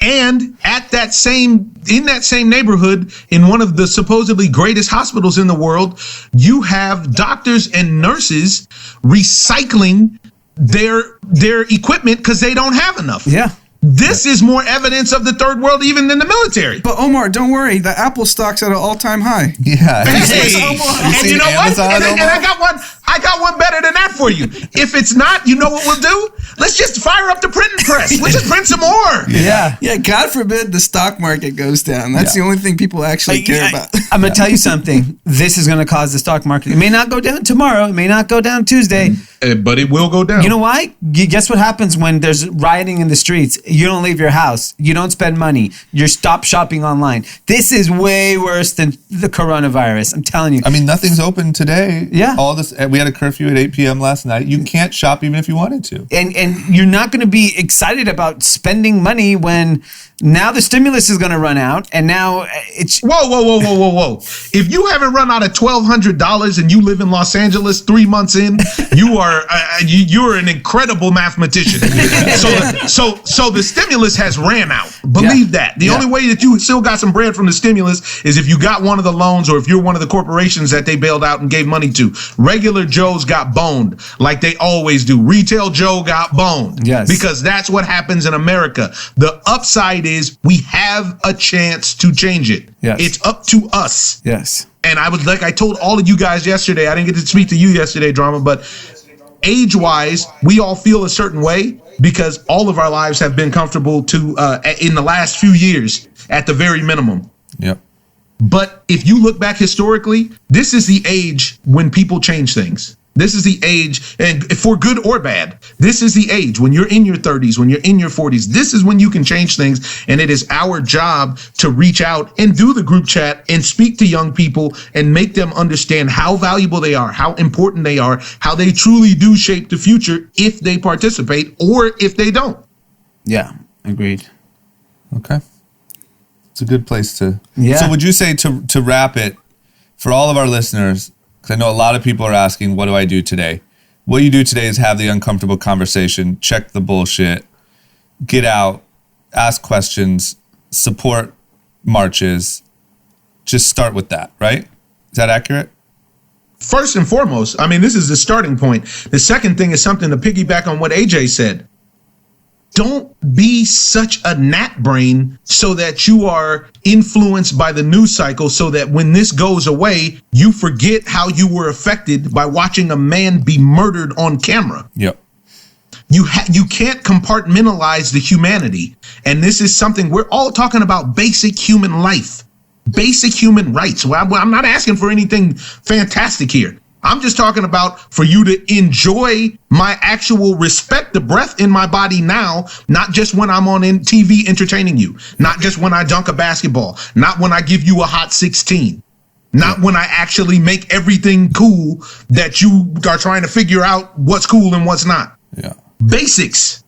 And in that same neighborhood, in one of the supposedly greatest hospitals in the world, you have doctors and nurses recycling their equipment because they don't have enough. Yeah. This is more evidence of the third world even than the military. But Omar, don't worry. The Apple stock's at an all-time high. Yeah. And you know what? And I got one better than that for you. If it's not, you know what we'll do? Let's just fire up the printing press. Let's just print some more. Yeah. Yeah, God forbid the stock market goes down. That's the only thing people actually care about. I'm going to tell you something. This is going to cause the stock market. It may not go down tomorrow. It may not go down Tuesday. But it will go down. You know why? Guess what happens when there's rioting in the streets? You don't leave your house. You don't spend money. You stop shopping online. This is way worse than the coronavirus. I'm telling you. I mean, nothing's open today. Yeah. All this. We had a curfew at 8 p.m. last night. You can't shop even if you wanted to. And you're not going to be excited about spending money when now the stimulus is going to run out, and now it's Whoa. If you haven't run out of $1,200 and you live in Los Angeles 3 months in, you're an incredible mathematician. So the stimulus has ran out. Believe that. The only way that you still got some bread from the stimulus is if you got one of the loans or if you're one of the corporations that they bailed out and gave money to. Regular Joes got boned like they always do. Retail Joe got boned. Yes. Because that's what happens in America. The upside is we have a chance to change it. Yes. It's up to us. yes. And I told all of you guys yesterday, I didn't get to speak to you yesterday, Drama, but age-wise, we all feel a certain way because all of our lives have been comfortable in the last few years at the very minimum. Yep. But if you look back historically, this is the age when people change things. This is the age, and for good or bad, this is the age when you're in your 30s, when you're in your 40s. This is when you can change things, and it is our job to reach out and do the group chat and speak to young people and make them understand how valuable they are, how important they are, how they truly do shape the future if they participate or if they don't. Yeah. Agreed. Okay. It's a good place to. Yeah. So would you say to wrap it for all of our listeners? Because I know a lot of people are asking, what do I do today? What you do today is have the uncomfortable conversation, check the bullshit, get out, ask questions, support marches. Just start with that, right? Is that accurate? First and foremost, I mean, this is the starting point. The second thing is something to piggyback on what AJ said. Don't be such a gnat brain so that you are influenced by the news cycle so that when this goes away, you forget how you were affected by watching a man be murdered on camera. Yep. You can't compartmentalize the humanity. And this is something we're all talking about: basic human life, basic human rights. Well, I'm not asking for anything fantastic here. I'm just talking about for you to enjoy my actual respect the breath in my body now, not just when I'm on TV entertaining you, not just when I dunk a basketball, not when I give you a hot 16, not when I actually make everything cool that you are trying to figure out what's cool and what's not. Yeah. Basics.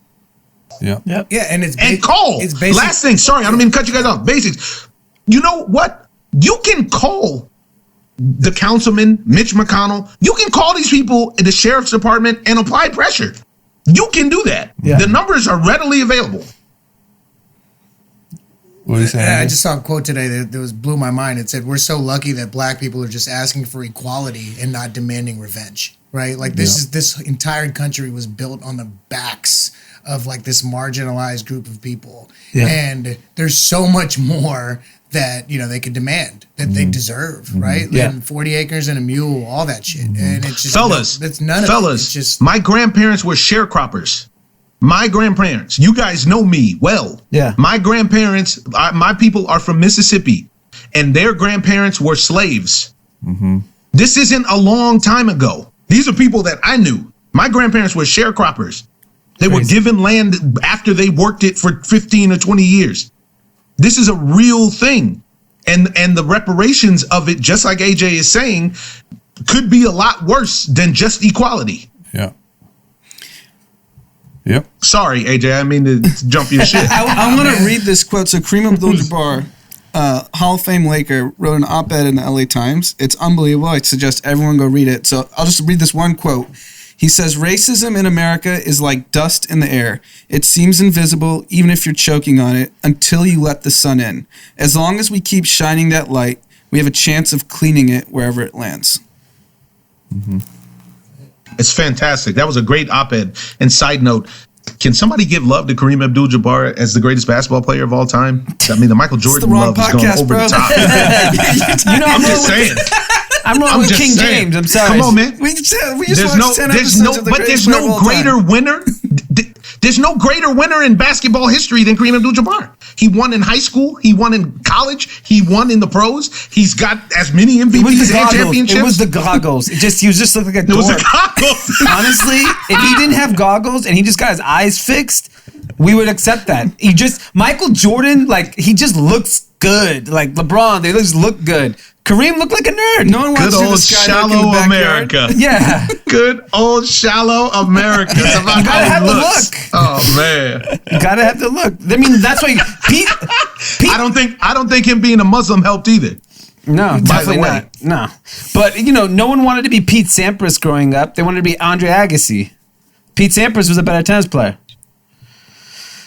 Yeah. Yep. Yeah, and it's Call. It's basic. Last thing, sorry, I don't mean to cut you guys off. Basics. You know what? You can call the councilman, Mitch McConnell. You can call these people at the sheriff's department and apply pressure. You can do that. Yeah. The numbers are readily available. What are you saying? I just saw a quote today that blew my mind. It said, "We're so lucky that black people are just asking for equality and not demanding revenge." Right? Like this entire country was built on the backs of like this marginalized group of people, and there's so much more that they could demand that they deserve, right? Yeah. And 40 acres and a mule, all that shit, and it's just Fellas, that's none of it. It's just my grandparents were sharecroppers. My grandparents, you guys know me well. Yeah. My grandparents, my people are from Mississippi, and their grandparents were slaves. Mm-hmm. This isn't a long time ago. These are people that I knew. My grandparents were sharecroppers. They were given land after they worked it for 15 or 20 years. This is a real thing. And the reparations of it, just like AJ is saying, could be a lot worse than just equality. Yeah. Yep. Sorry, AJ, I mean to jump your shit. I want to read this quote. So Kareem Abdul-Jabbar Hall of Fame Laker, wrote an op-ed in the LA Times. It's unbelievable. I suggest everyone go read it. So I'll just read this one quote. He says, "Racism in America is like dust in the air. It seems invisible even if you're choking on it until you let the sun in. As long as we keep shining that light, we have a chance of cleaning it wherever it lands." Mm-hmm. It's fantastic. That was a great op-ed. And side note, can somebody give love to Kareem Abdul-Jabbar as the greatest basketball player of all time? I mean, the Michael Jordan love is going over the top. I'm just saying. I'm rolling with King James. I'm sorry. Come on, man. We just watched 10 episodes of the There's no greater winner. There's no greater winner in basketball history than Kareem Abdul-Jabbar. He won in high school. He won in college. He won in the pros. He's got as many MVPs and championships. It was the goggles. He just looked like a dork. It was the goggles. Honestly, if he didn't have goggles and he just got his eyes fixed, we would accept that. Michael Jordan, like, he just looks good. Like LeBron, they just look good. Kareem looked like a nerd. No one wants Good old shallow America. Yeah. Good old shallow America. You gotta have the look. Oh man. You gotta have the look. I mean, that's why Pete. I don't think him being a Muslim helped either. No, definitely not. No. But no one wanted to be Pete Sampras growing up. They wanted to be Andre Agassi. Pete Sampras was a better tennis player.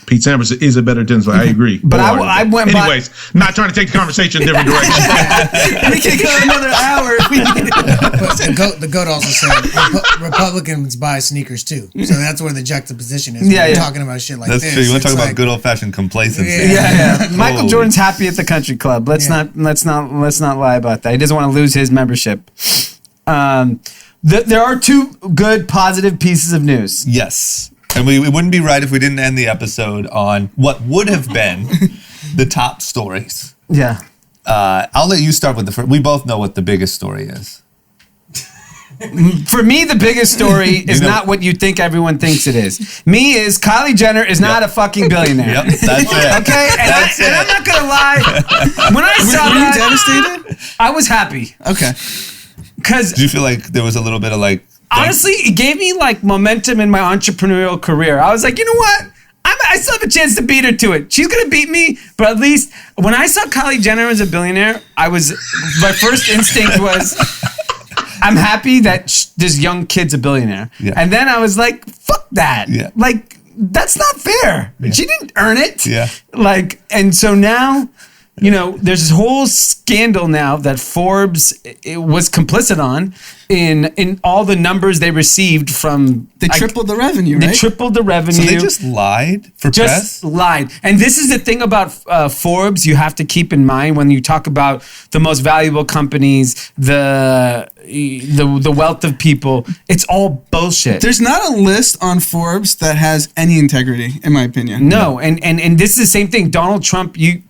Pete Sampras is a better tennis player. I agree. But I went by. Anyways, not trying to take the conversation in different directions. We can go another hour. But the GOAT also said Republicans buy sneakers too. So that's where the juxtaposition is. Yeah, We're talking about shit like this. That's true. You want to talk about good old fashioned complacency? Yeah. Michael Jordan's happy at the country club. Let's not lie about that. He doesn't want to lose his membership. There are two good positive pieces of news. Yes. And it wouldn't be right if we didn't end the episode on what would have been the top stories. Yeah. I'll let you start with the first. We both know what the biggest story is. For me, the biggest story is not what you think everyone thinks it is. Me is Kylie Jenner is not a fucking billionaire. Yep, that's it. Okay? And I'm not going to lie. When I saw Were you that, devastated? I was happy. Okay. Do you feel like there was a little bit of like... Honestly, it gave me like momentum in my entrepreneurial career. I was like, you know what? I still have a chance to beat her to it. She's gonna beat me, but at least when I saw Kylie Jenner as a billionaire, my first instinct was, I'm happy that this young kid's a billionaire. Yeah. And then I was like, fuck that. Yeah. Like, that's not fair. Yeah. She didn't earn it. Yeah. Like, and so now, there's this whole scandal now that Forbes was complicit on in all the numbers they received from... They tripled the revenue, right? They tripled the revenue. So they just lied for press? Just lied. And this is the thing about Forbes you have to keep in mind when you talk about the most valuable companies, the wealth of people. It's all bullshit. There's not a list on Forbes that has any integrity, in my opinion. No, and this is the same thing. Donald Trump, we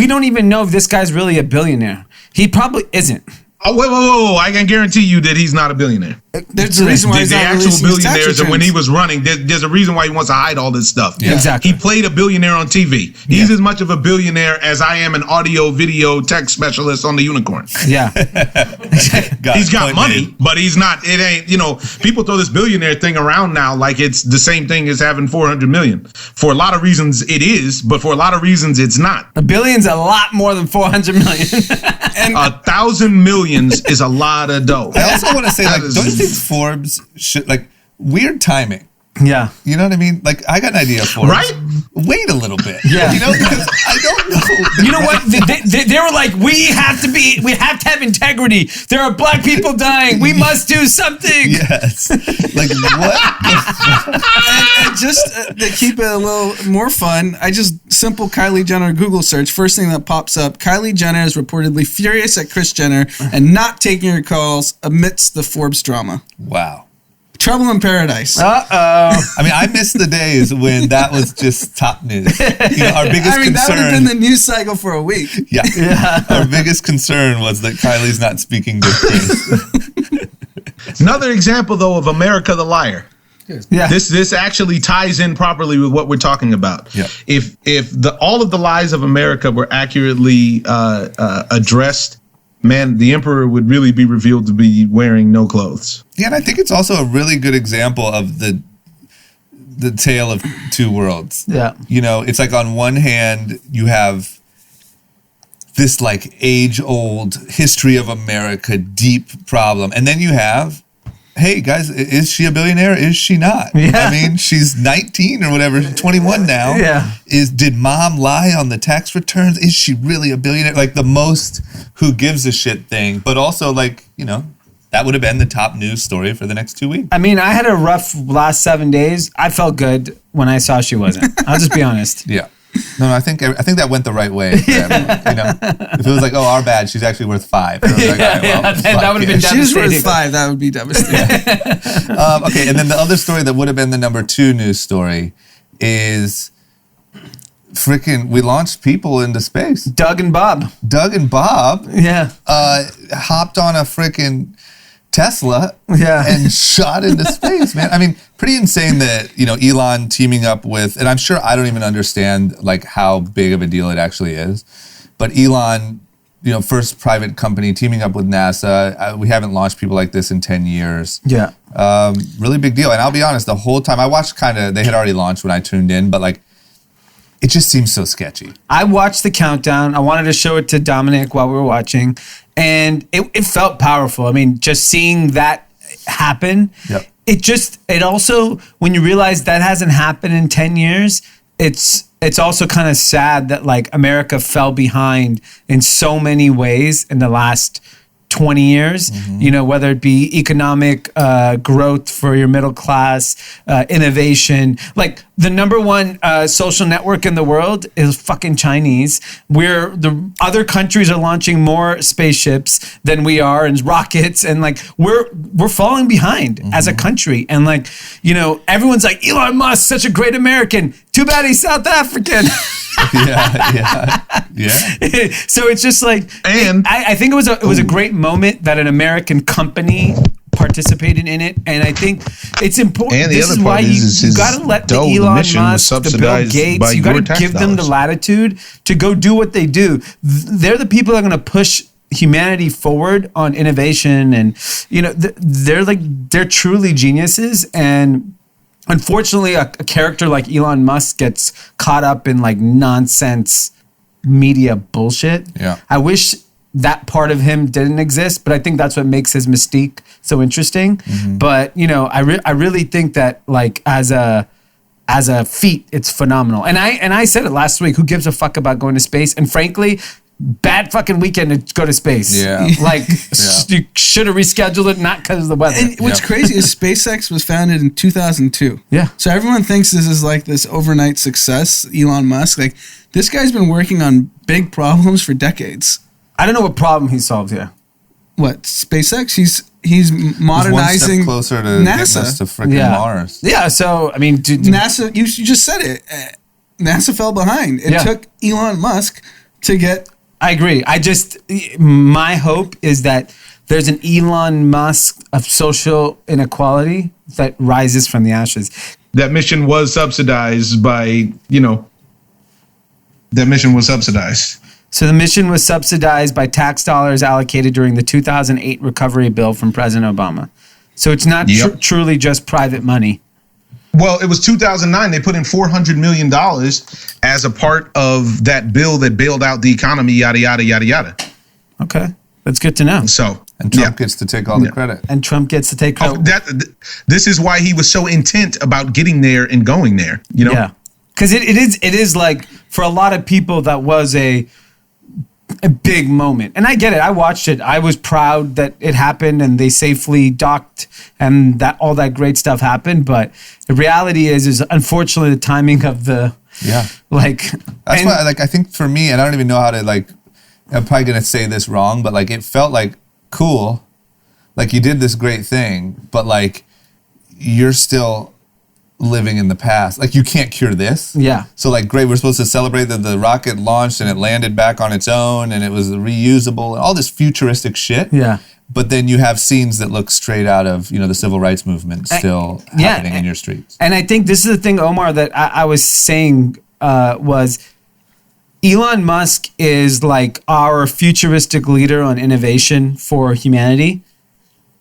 don't even know if this guy's really a billionaire. He probably isn't. Oh, whoa. I can guarantee you that he's not a billionaire. There's a reason why he's not actual releasing his tax billionaires, and when returns. he was running, there's a reason why he wants to hide all this stuff. Yeah. Exactly. He played a billionaire on TV. He's as much of a billionaire as I am an audio, video, tech specialist on the Unicorn. Yeah. He's got money, but he's not. It ain't. People throw this billionaire thing around now like it's the same thing as having 400 million. For a lot of reasons, it is, but for a lot of reasons, it's not. A billion's a lot more than 400 million. And 1,000 millions is a lot of dough. I also want to say, like, don't you think Forbes should, like, weird timing? Yeah. You know what I mean? Like, I got an idea for Forbes. Right? Wait a little bit. Yeah. Because I don't know. You know what? They were like, we have to have integrity. There are black people dying. We must do something. Yes. Like, what? And just to keep it a little more fun, simple Kylie Jenner Google search. First thing that pops up, Kylie Jenner is reportedly furious at Kris Jenner and not taking her calls amidst the Forbes drama. Wow. Trouble in paradise. Uh-oh. I mean, I miss the days when that was just top news. Our biggest concern... that would have been the news cycle for a week. Yeah. Our biggest concern was that Kylie's not speaking good Kris. Another example, though, of America the liar. Yeah. This actually ties in properly with what we're talking about. Yeah. If all of the lies of America were accurately addressed, man, the emperor would really be revealed to be wearing no clothes. Yeah, and I think it's also a really good example of the tale of two worlds. Yeah. It's like on one hand, you have this like age-old history of America, deep problem. And then you have, hey guys, is she a billionaire? Is she not? Yeah. I mean, she's 19 or whatever, 21 now. Yeah. Did mom lie on the tax returns? Is she really a billionaire? Like the most who gives a shit thing, but also like, you know, that would have been the top news story for the next 2 weeks. I mean, I had a rough last 7 days. I felt good when I saw she wasn't. I'll just be honest. Yeah. No, I think that went the right way for everyone. You know, if it was like, oh, our bad, she's actually worth 5. Like, all right, well, that would have been If she was devastating. worth 5, that would be devastating. okay, and then the other story that would have been the number 2 news story is we launched people into space. Doug and Bob. Doug and Bob Yeah. hopped on a freaking Tesla Yeah. and shot into space, man. I mean, pretty insane that, you know, Elon teaming up with, and I'm sure I don't even understand like how big of a deal it actually is, but Elon, you know, first private company teaming up with NASA. We haven't launched people like this in 10 years. Yeah. Really big deal. And I'll be honest, the whole time I watched they had already launched when I tuned in, but like, it just seems so sketchy. I watched the countdown. I wanted to show it to Dominic while we were watching, and it felt powerful. I mean, just seeing that happen, Yep. it also, when you realize that hasn't happened in 10 years, it's also kind of sad that like America fell behind in so many ways in the last 20 years, you know, whether it be economic growth for your middle class, innovation. Like the number one social network in the world is fucking Chinese, where the other countries are launching more spaceships than we are and rockets. And like, we're falling behind as a country. And like, you know, everyone's like, Elon Musk, such a great American. Too bad he's South African. Yeah. So it's just like, And- I think it was a great moment that an American company participated in it, and I think it's important. And the This other is why part is you his got to let the dough, the Elon mission was Musk, the Bill subsidized by Gates, you got your to tax give them the dollars. latitude to go do what they do. They're the people that are going to push humanity forward on innovation, and you know they're truly geniuses. And unfortunately, a character like Elon Musk gets caught up in like nonsense media bullshit. Yeah. I wish that part of him didn't exist, but I think that's what makes his mystique so interesting. But you know, I really think that like as a feat, it's phenomenal. And I said it last week. Who gives a fuck about going to space? And frankly, bad fucking weekend to go to space. Yeah. Like you should have rescheduled it, not because of the weather. And what's crazy is SpaceX was founded in 2002. Yeah. So everyone thinks this is like this overnight success, Elon Musk. Like, this guy's been working on big problems for decades. I don't know what problem he solved here. What, SpaceX? He's modernizing one step closer to getting us NASA. to freaking Mars. Yeah. So I mean, NASA, you just said it. NASA fell behind. It took Elon Musk to get. I agree. My hope is that there's an Elon Musk of social inequality that rises from the ashes. That mission was subsidized by, that mission was subsidized. So the mission was subsidized by tax dollars allocated during the 2008 recovery bill from President Obama. So it's not truly just private money. Well, it was 2009. They put in $400 million as a part of that bill that bailed out the economy, yada, yada, yada, yada. Okay. That's good to know. So, And Trump gets to take all the credit. And Trump gets to take credit. This is why he was so intent about getting there and going there, Yeah. Because it is like, for a lot of people, that was a big moment. And I get it. I watched it. I was proud that it happened and they safely docked and that all that great stuff happened. But the reality is unfortunately the timing of the That's why I think for me, and I don't even know how to I'm probably gonna say this wrong, but it felt like cool. Like you did this great thing, but you're still living in the past. Like you can't cure this. Yeah. So great, we're supposed to celebrate that the rocket launched and it landed back on its own and it was reusable and all this futuristic shit. Yeah. But then you have scenes that look straight out of, the civil rights movement still happening in your streets. And I think this is the thing, Omar, that I was saying was Elon Musk is like our futuristic leader on innovation for humanity.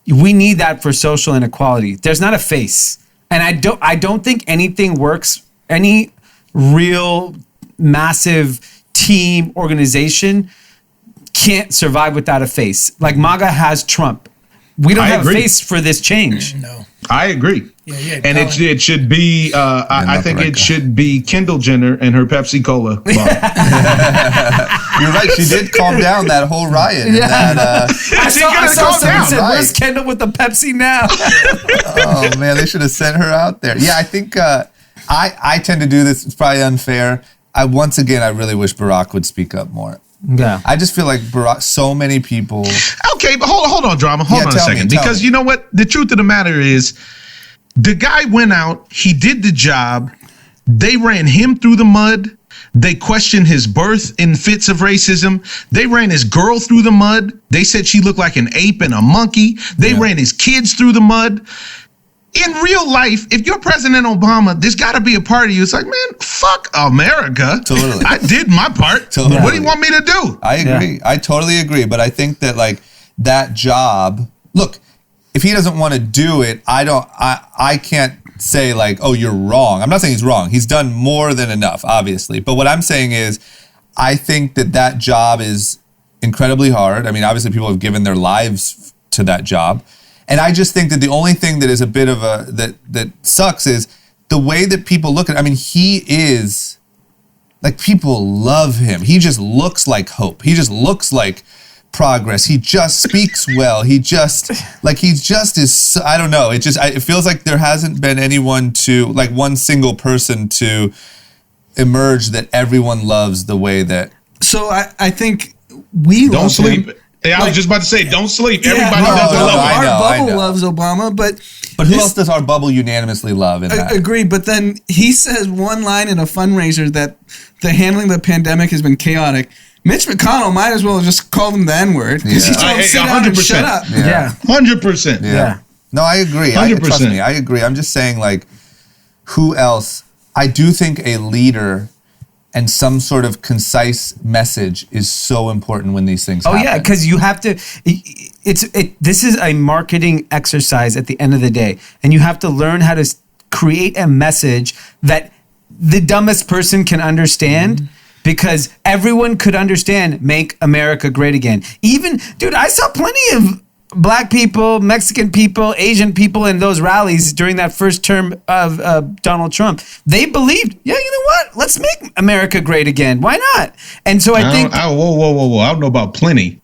We need that for social inequality. There's not a face. And I don't think anything works, any real massive team organization can't survive without a face. Like MAGA has Trump. We don't have a face for this change. No. I agree. Yeah. And it should be. I think it should be Kendall Jenner and her Pepsi Cola bar. You're right. She did calm down that whole riot. Yeah. I saw someone said, right. "Where's Kendall with the Pepsi now?" Oh man, they should have sent her out there. Yeah, I think I tend to do this. It's probably unfair. I really wish Barack would speak up more. Yeah. I just feel like Barack, so many people. Okay, but hold on, drama. Hold on a second. Because you know what? The truth of the matter is, the guy went out, he did the job, they ran him through the mud, they questioned his birth in fits of racism, they ran his girl through the mud, they said she looked like an ape and a monkey, they ran his kids through the mud. In real life, if you're President Obama, there's got to be a part of you. It's like, man, fuck America. Totally. I did my part. Totally. What do you want me to do? I agree. Yeah. I totally agree. But I think that like that job, look, if he doesn't want to do it, I can't say like, oh, you're wrong. I'm not saying he's wrong. He's done more than enough, obviously. But what I'm saying is, I think that job is incredibly hard. I mean, obviously people have given their lives to that job. And I just think that the only thing that is a bit of that sucks is the way that people look at it. I mean, he is, like, people love him. He just looks like hope. He just looks like progress. He just speaks well. He just is, I don't know. It feels like there hasn't been anyone like one single person to emerge that everyone loves the way that. So I think we don't sleep. Him. Yeah, I was just about to say, don't sleep. Yeah, Everybody doesn't love him. Our bubble loves Obama, but who else does our bubble unanimously love? In that? Agree, but then he says one line in a fundraiser that the handling of the pandemic has been chaotic. Mitch McConnell might as well just call them the N-word because he told him sit down and shut up. Yeah. 100%. Yeah. No, I agree. 100%. Trust me, I agree. I'm just saying, like, who else? I do think a leader and some sort of concise message is so important when these things happen. Oh, yeah, because you have to... This is a marketing exercise at the end of the day, and you have to learn how to create a message that the dumbest person can understand, because everyone could understand "Make America Great Again." Even, dude, I saw plenty of Black people, Mexican people, Asian people in those rallies during that first term of Donald Trump. They believed, yeah, you know what? Let's make America great again. Why not? And so I think... Whoa. I don't know about plenty.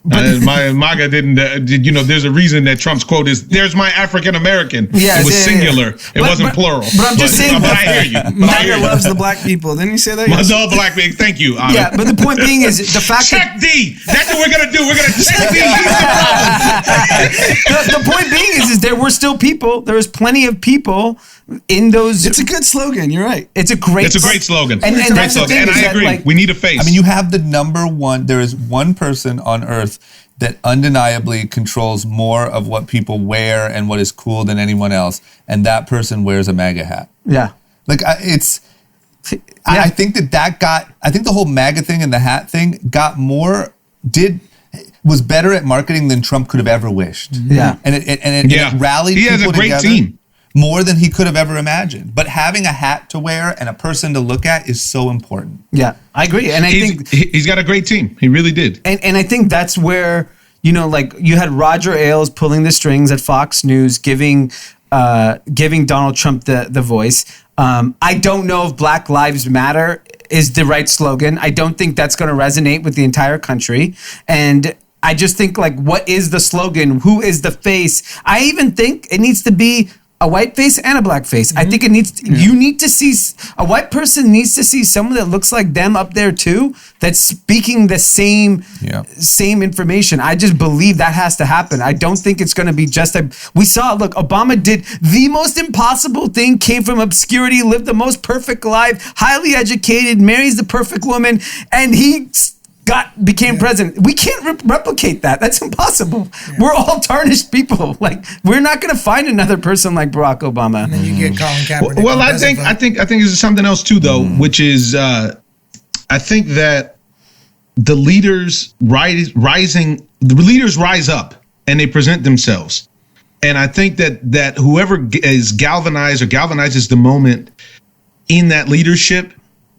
My MAGA didn't, there's a reason that Trump's quote is, "There's my African American." Yeah, it was singular. It wasn't plural. But I'm just saying. But I hear you. MAGA loves the black people. Didn't you say that? Loves all black people. Thank you, Anand. Yeah, but the point being is the fact check D. That's what we're going to do. We're going to check D. The point being is there were still people. There was plenty of people in those. It's a good slogan. You're right. It's a great slogan. And that's the thing. And I agree. We need a face. I mean, you have the number one. There is one person on earth that undeniably controls more of what people wear and what is cool than anyone else, and that person wears a MAGA hat. Yeah. Like, I think I think the whole MAGA thing and the hat thing was better at marketing than Trump could have ever wished. Yeah. And it rallied people together. He has a great team. More than he could have ever imagined. But having a hat to wear and a person to look at is so important. Yeah, I agree. And I think he's got a great team. He really did. And I think that's where, like you had Roger Ailes pulling the strings at Fox News, giving Donald Trump the voice. I don't know if Black Lives Matter is the right slogan. I don't think that's going to resonate with the entire country. And I just think, like, what is the slogan? Who is the face? I even think it needs to be a white face and a black face. I think it needs. You need to see a white person needs to see someone that looks like them up there too. That's speaking the same information. I just believe that has to happen. I don't think it's going to be just we saw. Look, Obama did the most impossible thing. Came from obscurity, lived the most perfect life, highly educated, marries the perfect woman, and he became president. We can't replicate that. That's impossible. Yeah. We're all tarnished people. Like, we're not going to find another person like Barack Obama. And then you get Colin Kaepernick. Well, I think there's something else too, though, which is I think that the leaders rise up and they present themselves, and I think that whoever is galvanizes the moment in that leadership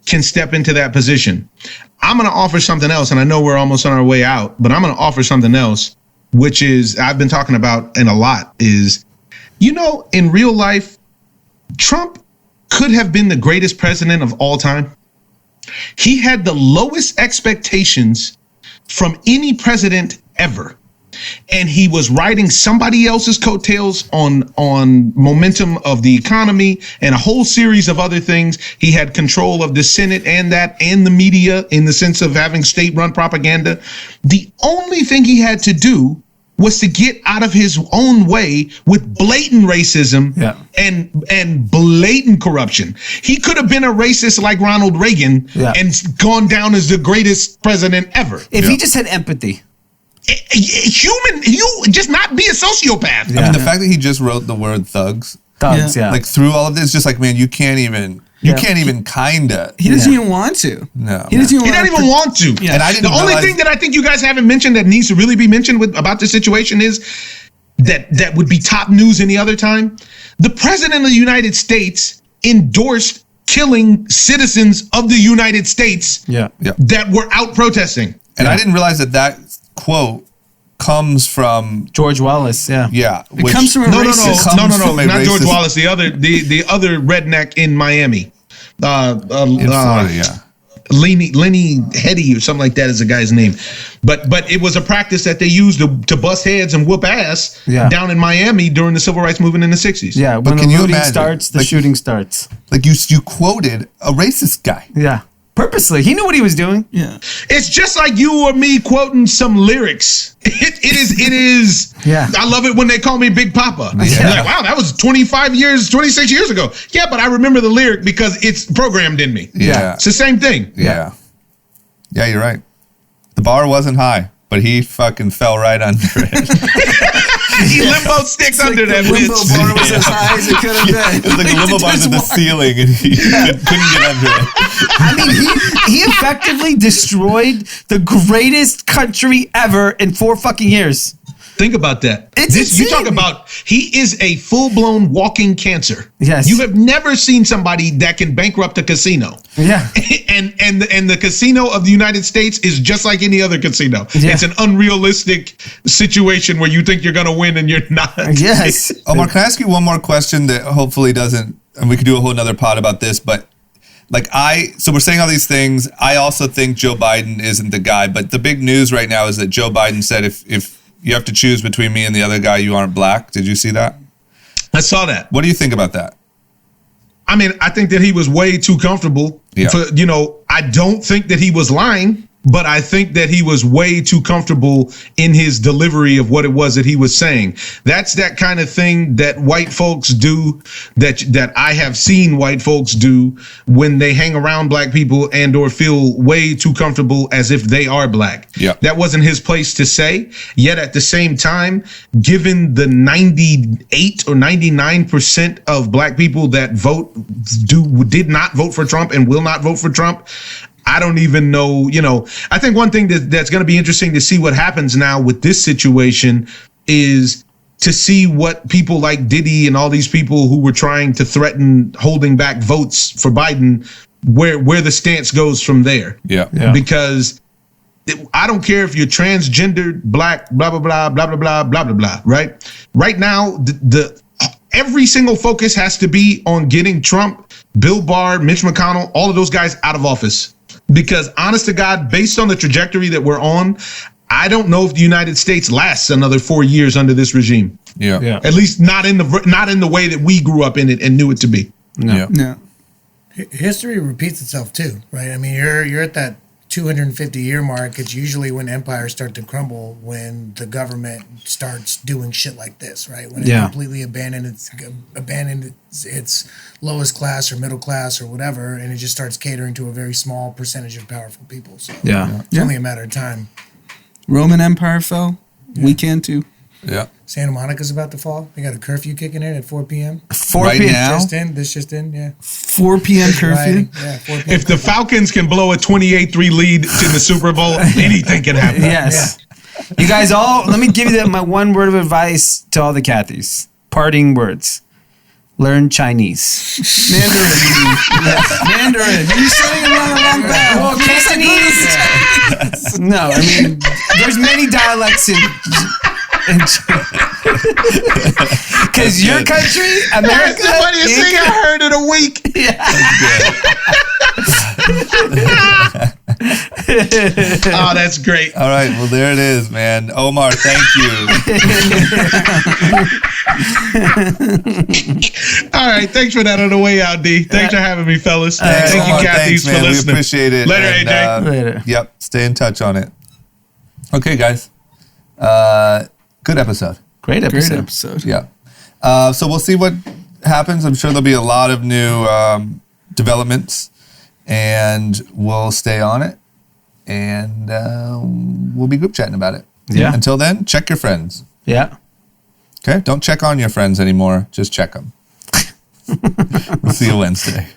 can step into that position. I'm going to offer something else, and I know we're almost on our way out, but I'm going to offer something else, which is I've been talking about and a lot is, in real life, Trump could have been the greatest president of all time. He had the lowest expectations from any president ever. And he was riding somebody else's coattails on momentum of the economy and a whole series of other things. He had control of the Senate and the media in the sense of having state-run propaganda. The only thing he had to do was to get out of his own way with blatant racism and blatant corruption. He could have been a racist like Ronald Reagan and gone down as the greatest president ever. If he just had empathy. You just not be a sociopath. I mean, the fact that he just wrote the word thugs, like through all of this, just like, man, you can't even kinda. He doesn't even want to. No, he doesn't even want to. Yeah. And I didn't. The only thing that I think you guys haven't mentioned that needs to really be mentioned about this situation is that would be top news any other time. The president of the United States endorsed killing citizens of the United States that were out protesting. And I didn't realize that quote comes from George Wallace. It comes from a racist. No, not George Wallace. The other redneck in Miami. In Florida, Lenny Hetty or something like that is the guy's name. But it was a practice that they used to bust heads and whoop ass down in Miami during the civil rights movement in the 60s. Yeah, when the looting starts, the shooting starts. Like you quoted a racist guy. Yeah. Purposely. He knew what he was doing. Yeah. It's just like you or me quoting some lyrics. It is. Yeah. I love it when they call me Big Papa. Yeah. Like, wow, that was 26 years ago. Yeah, but I remember the lyric because it's programmed in me. Yeah. It's the same thing. Yeah, you're right. The bar wasn't high, but he fucking fell right under it. He limbo sticks under that limbo bitch. bar was as high as it could have been. It was like a limbo bar to the ceiling, and he couldn't get under it. I mean, he effectively destroyed the greatest country ever in 4 fucking years. Think about that. You talk about, he is a full-blown walking cancer. Yes. You have never seen somebody that can bankrupt a casino. Yeah. And the casino of the United States is just like any other casino. Yeah. It's an unrealistic situation where you think you're going to win and you're not. Yes. Omar, can I ask you one more question that hopefully doesn't, and we could do a whole nother pod about this, but so we're saying all these things. I also think Joe Biden isn't the guy, but the big news right now is that Joe Biden said if you have to choose between me and the other guy, you aren't black. Did you see that? I saw that. What do you think about that? I mean, I think that he was way too comfortable. Yeah. I don't think that he was lying, but I think that he was way too comfortable in his delivery of what it was that he was saying. That's that kind of thing that white folks do, that I have seen white folks do when they hang around black people and or feel way too comfortable as if they are black. Yeah. That wasn't his place to say. Yet at the same time, given the 98 or 99% of black people that did not vote for Trump and will not vote for Trump, I don't even know, I think one thing that's going to be interesting to see what happens now with this situation is to see what people like Diddy and all these people who were trying to threaten holding back votes for Biden, where the stance goes from there. Yeah. Because I don't care if you're transgendered, black, blah, blah, blah, blah, blah, blah, blah, blah, blah, right? Right now, every single focus has to be on getting Trump, Bill Barr, Mitch McConnell, all of those guys out of office. Because honest to God, based on the trajectory that we're on, I don't know if the United States lasts another 4 years under this regime. Yeah. At least not in the way that we grew up in it and knew it to be. No. History repeats itself too, right? I mean, you're at that 250-year mark. It's usually when empires start to crumble, when the government starts doing shit like this, right? When it completely abandons its lowest class or middle class or whatever, and it just starts catering to a very small percentage of powerful people. So it's only a matter of time. Roman Empire fell. Yeah. We can too. Yeah. Santa Monica's about to fall. They got a curfew kicking in at 4 p.m. 4 right p.m. now? This just in, yeah. 4 p.m. curfew? Yeah, 4 p.m. If the Falcons can blow a 28-3 lead to the Super Bowl, anything can happen. Yes. Yeah. You guys all, let me give you my one word of advice to all the Cathys. Parting words. learn Chinese. Mandarin. Mandarin. You saying around that? Well, Cantonese. No, I mean, there's many dialects in because your country, America, That's the funniest thing I heard in a week. Oh, that's great. All right, well, there it is, man. Omar, thank you. All right, thanks for that on the way out, D. Thanks for having me, fellas. Thanks, Thank Omar. you, Kathy's, Thanks, man. for listening. We appreciate it. Later, And, AJ. Later. Yep, stay in touch on it. Okay, guys. Good episode. Great Great episode. episode. Yeah. So we'll see what happens. I'm sure there'll be a lot of new developments, and we'll stay on it, and we'll be group chatting about it. Yeah. Until then, check your friends. Yeah. Okay? Don't check on your friends anymore. Just check them. We'll see you Wednesday.